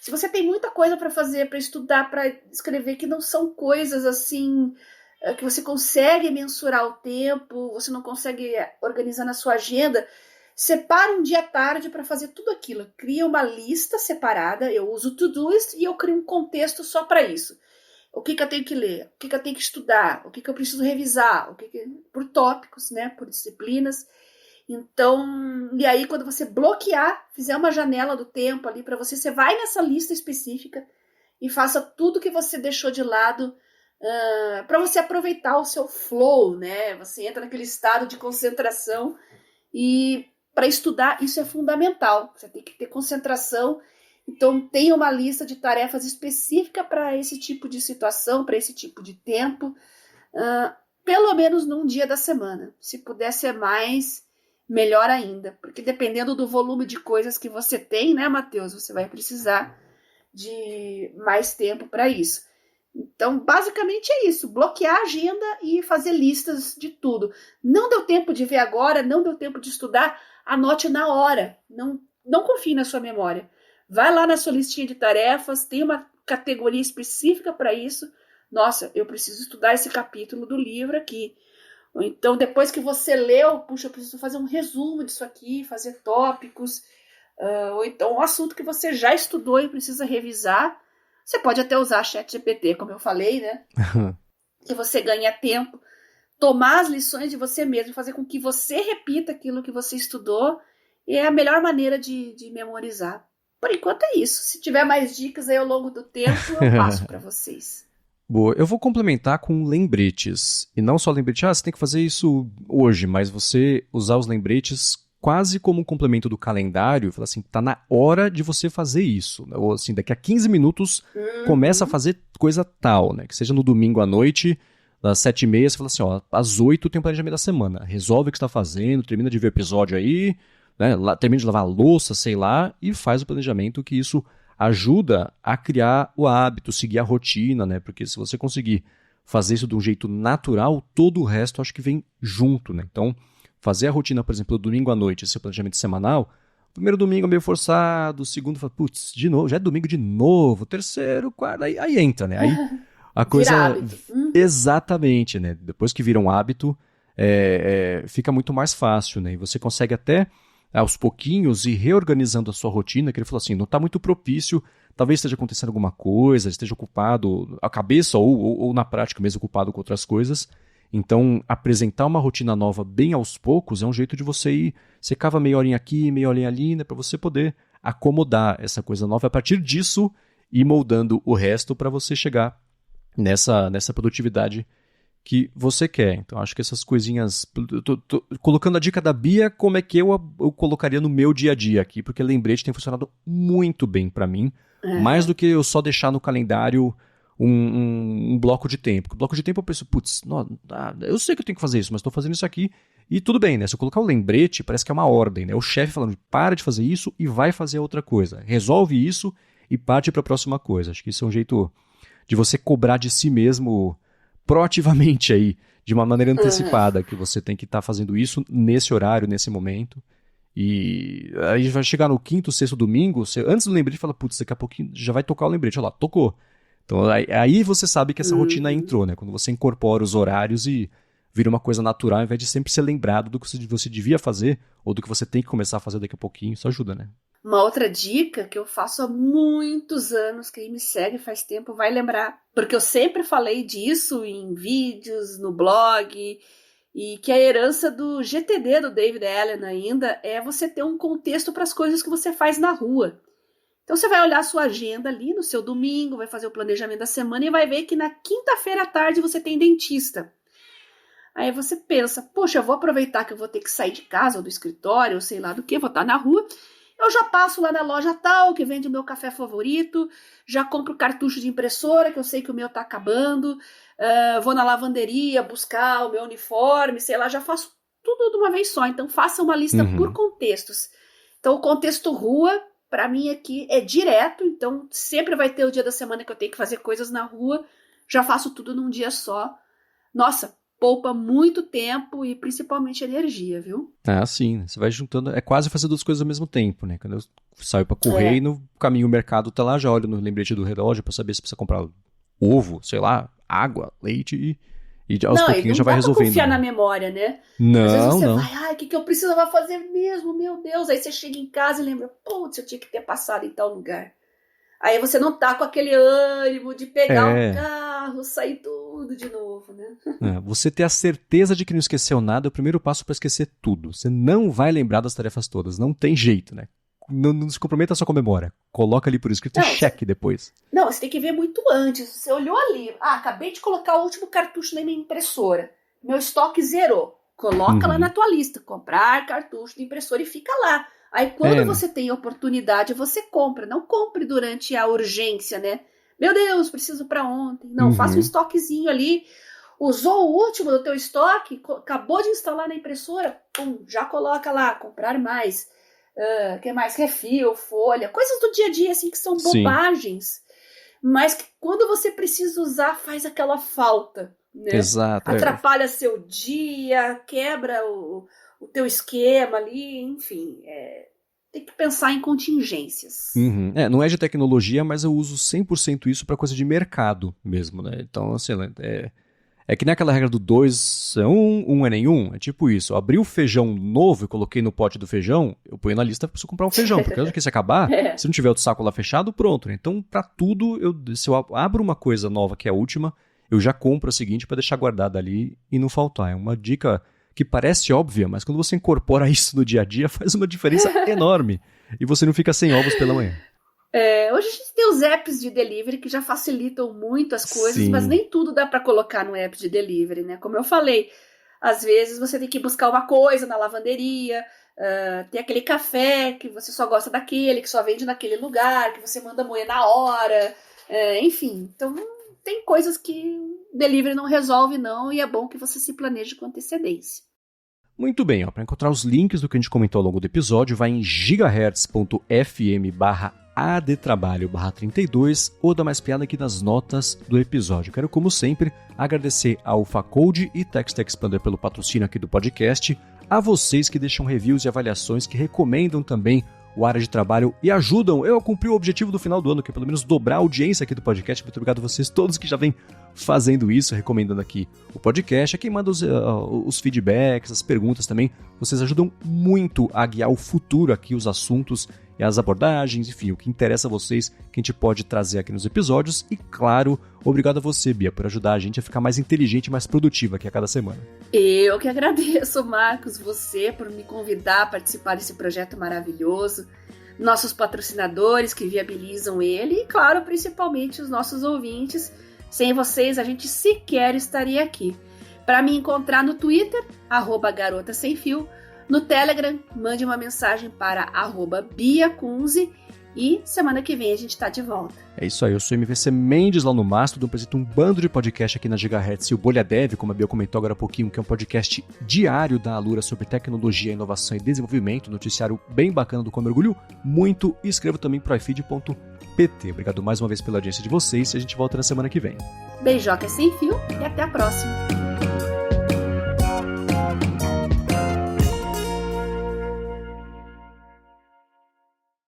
Se você tem muita coisa para fazer, para estudar, para escrever, que não são coisas assim que você consegue mensurar o tempo, você não consegue organizar na sua agenda, separa um dia à tarde para fazer tudo aquilo. Cria uma lista separada, eu uso o Todoist e eu crio um contexto só para isso. O que eu tenho que ler, o que eu tenho que estudar, o que eu preciso revisar, por tópicos, né, por disciplinas. Então, e aí quando você bloquear, fizer uma janela do tempo ali para você vai nessa lista específica e faça tudo que você deixou de lado para você aproveitar o seu flow, né? Você entra naquele estado de concentração e para estudar isso é fundamental. Você tem que ter concentração. Então, tenha uma lista de tarefas específica para esse tipo de situação, para esse tipo de tempo, pelo menos num dia da semana. Se puder ser mais, melhor ainda. Porque dependendo do volume de coisas que você tem, né, Matheus, você vai precisar de mais tempo para isso. Então, basicamente é isso. Bloquear a agenda e fazer listas de tudo. Não deu tempo de ver agora, não deu tempo de estudar, anote na hora. Não confie na sua memória. Vai lá na sua listinha de tarefas, tem uma categoria específica para isso. Nossa, eu preciso estudar esse capítulo do livro aqui. Ou então, depois que você leu, puxa, eu preciso fazer um resumo disso aqui, fazer tópicos. Ou então, um assunto que você já estudou e precisa revisar. Você pode até usar ChatGPT, como eu falei, né? Que você ganha tempo. Tomar as lições de você mesmo, fazer com que você repita aquilo que você estudou. E é a melhor maneira de memorizar. Por enquanto é isso. Se tiver mais dicas aí ao longo do tempo, eu passo para vocês. Boa, eu vou complementar com lembretes. E não só lembrete, você tem que fazer isso hoje, mas você usar os lembretes quase como um complemento do calendário, falar assim, tá na hora de você fazer isso. Ou assim, daqui a 15 minutos começa a fazer coisa tal, né? Que seja no domingo à noite, às 7h30, você fala assim, ó, às 8 tem o planejamento da semana. Resolve o que você tá fazendo, termina de ver o episódio aí, né? Termina de lavar a louça, sei lá, e faz o planejamento, que isso ajuda a criar o hábito, seguir a rotina, né? Porque se você conseguir fazer isso de um jeito natural, todo o resto acho que vem junto, né? Então, fazer a rotina, por exemplo, domingo à noite, esse planejamento semanal, primeiro domingo é meio forçado, segundo fala, putz, de novo, já é domingo de novo, terceiro, quarto, aí entra, né? Aí a coisa... Vira hábito. Exatamente, né? Depois que vira um hábito, fica muito mais fácil, né? E você consegue até, aos pouquinhos, ir reorganizando a sua rotina, que ele falou assim, não está muito propício, talvez esteja acontecendo alguma coisa, esteja ocupado, a cabeça ou na prática mesmo ocupado com outras coisas. Então, apresentar uma rotina nova bem aos poucos é um jeito de você ir, você cava meia horinha aqui, meia horinha ali, né, para você poder acomodar essa coisa nova. A partir disso, ir moldando o resto para você chegar nessa produtividade que você quer. Então, acho que essas coisinhas... Tô colocando a dica da Bia, como é que eu colocaria no meu dia a dia aqui, porque lembrete tem funcionado muito bem para mim, mais do que eu só deixar no calendário um bloco de tempo. O bloco de tempo eu penso, putz, eu sei que eu tenho que fazer isso, mas estou fazendo isso aqui e tudo bem, né? Se eu colocar o lembrete, parece que é uma ordem, né? O chefe falando, para de fazer isso e vai fazer outra coisa. Resolve isso e parte para a próxima coisa. Acho que isso é um jeito de você cobrar de si mesmo proativamente aí, de uma maneira antecipada, que você tem que estar fazendo isso nesse horário, nesse momento. E aí vai chegar no quinto, sexto domingo, você, antes do lembrete, fala, putz, daqui a pouquinho já vai tocar o lembrete. Olha lá, tocou. Então aí você sabe que essa rotina entrou, né? Quando você incorpora os horários e vira uma coisa natural, ao invés de sempre ser lembrado do que você devia fazer ou do que você tem que começar a fazer daqui a pouquinho, isso ajuda, né? Uma outra dica que eu faço há muitos anos, quem me segue faz tempo vai lembrar, porque eu sempre falei disso em vídeos, no blog, e que a herança do GTD do David Allen ainda é você ter um contexto para as coisas que você faz na rua. Então você vai olhar a sua agenda ali no seu domingo, vai fazer o planejamento da semana e vai ver que na quinta-feira à tarde você tem dentista. Aí você pensa, poxa, eu vou aproveitar que eu vou ter que sair de casa ou do escritório, ou sei lá do que, vou estar na rua. Eu já passo lá na loja tal, que vende o meu café favorito, já compro cartucho de impressora, que eu sei que o meu tá acabando, vou na lavanderia buscar o meu uniforme, sei lá, já faço tudo de uma vez só. Então faça uma lista por contextos. Então o contexto rua, para mim aqui, é direto, então sempre vai ter o dia da semana que eu tenho que fazer coisas na rua, já faço tudo num dia só. Nossa, poupa muito tempo e principalmente energia, viu? Sim, você vai juntando, é quase fazer duas coisas ao mesmo tempo, né? Quando eu saio pra correr e no caminho o mercado tá lá, já olho no lembrete do relógio pra saber se precisa comprar ovo, sei lá, água, leite E aos pouquinhos já vai resolvendo. Não confiar na memória, né? Não, às vezes você não. vai, o que eu precisava fazer mesmo, meu Deus. Aí você chega em casa e lembra, putz, eu tinha que ter passado em tal lugar. Aí você não tá com aquele ânimo de pegar o carro, sair tudo de novo, né? Você ter a certeza de que não esqueceu nada é o primeiro passo para esquecer tudo. Você não vai lembrar das tarefas todas, não tem jeito, né? Não se comprometa só com a memória. Coloca ali por escrito e cheque depois. Não, você tem que ver muito antes. Você olhou ali, acabei de colocar o último cartucho na minha impressora. Meu estoque zerou. Coloca lá na tua lista, comprar cartucho de impressora e fica lá. Aí quando você tem oportunidade, você compra. Não compre durante a urgência, né? Meu Deus, preciso para ontem. Não, faça um estoquezinho ali. Usou o último do teu estoque, acabou de instalar na impressora, pum, já coloca lá, comprar mais. Que mais? Refil, folha, coisas do dia a dia, assim, que são bobagens. Mas que quando você precisa usar, faz aquela falta, né? Exato. Atrapalha seu dia, quebra o teu esquema ali, enfim. Tem que pensar em contingências. Não é de tecnologia, mas eu uso 100% isso para coisa de mercado mesmo, né? Então, assim, é que nem aquela regra do 2 é 1 é nenhum. É tipo isso. Eu abri o feijão novo e coloquei no pote do feijão, eu ponho na lista para preciso comprar um feijão. Porque antes que se acabar, se não tiver outro saco lá fechado, pronto. Né? Então, para tudo, se eu abro uma coisa nova que é a última, eu já compro a seguinte para deixar guardada ali e não faltar. É uma dica que parece óbvia, mas quando você incorpora isso no dia a dia, faz uma diferença enorme. E você não fica sem ovos pela manhã. Hoje a gente tem os apps de delivery que já facilitam muito as coisas, mas nem tudo dá para colocar no app de delivery, né? Como eu falei, às vezes você tem que buscar uma coisa na lavanderia, tem aquele café que você só gosta daquele, que só vende naquele lugar, que você manda moer na hora, enfim. Então, tem coisas que o delivery não resolve não, e é bom que você se planeje com antecedência. Muito bem, para encontrar os links do que a gente comentou ao longo do episódio, vai em gigahertz.fm/adtrabalho/32 ou dá mais piada aqui nas notas do episódio. Quero, como sempre, agradecer ao Facode e Text Expander pelo patrocínio aqui do podcast, a vocês que deixam reviews e avaliações, que recomendam também o Área de Trabalho e ajudam eu a cumprir o objetivo do final do ano, que é pelo menos dobrar a audiência aqui do podcast. Muito obrigado a vocês todos que já vêm fazendo isso, recomendando aqui o podcast. A quem manda os feedbacks, as perguntas também. Vocês ajudam muito a guiar o futuro aqui, os assuntos e as abordagens, enfim, o que interessa a vocês, que a gente pode trazer aqui nos episódios. E, claro, obrigado a você, Bia, por ajudar a gente a ficar mais inteligente e mais produtiva aqui a cada semana. Eu que agradeço, Marcos, você por me convidar a participar desse projeto maravilhoso, nossos patrocinadores que viabilizam ele e, claro, principalmente os nossos ouvintes. Sem vocês, a gente sequer estaria aqui. Para me encontrar no Twitter, @garotasemfio, no Telegram, mande uma mensagem para @biacunze e semana que vem a gente está de volta. É isso aí, eu sou MVC Mendes lá no Mastodon, apresento um bando de podcast aqui na Gigahertz e o Bolha Dev, como a Bia comentou agora há pouquinho, que é um podcast diário da Alura sobre tecnologia, inovação e desenvolvimento, noticiário bem bacana do qual eu mergulho muito, e escrevo também para ifeed.pt. Obrigado mais uma vez pela audiência de vocês e a gente volta na semana que vem. Beijoca sem fio e até a próxima.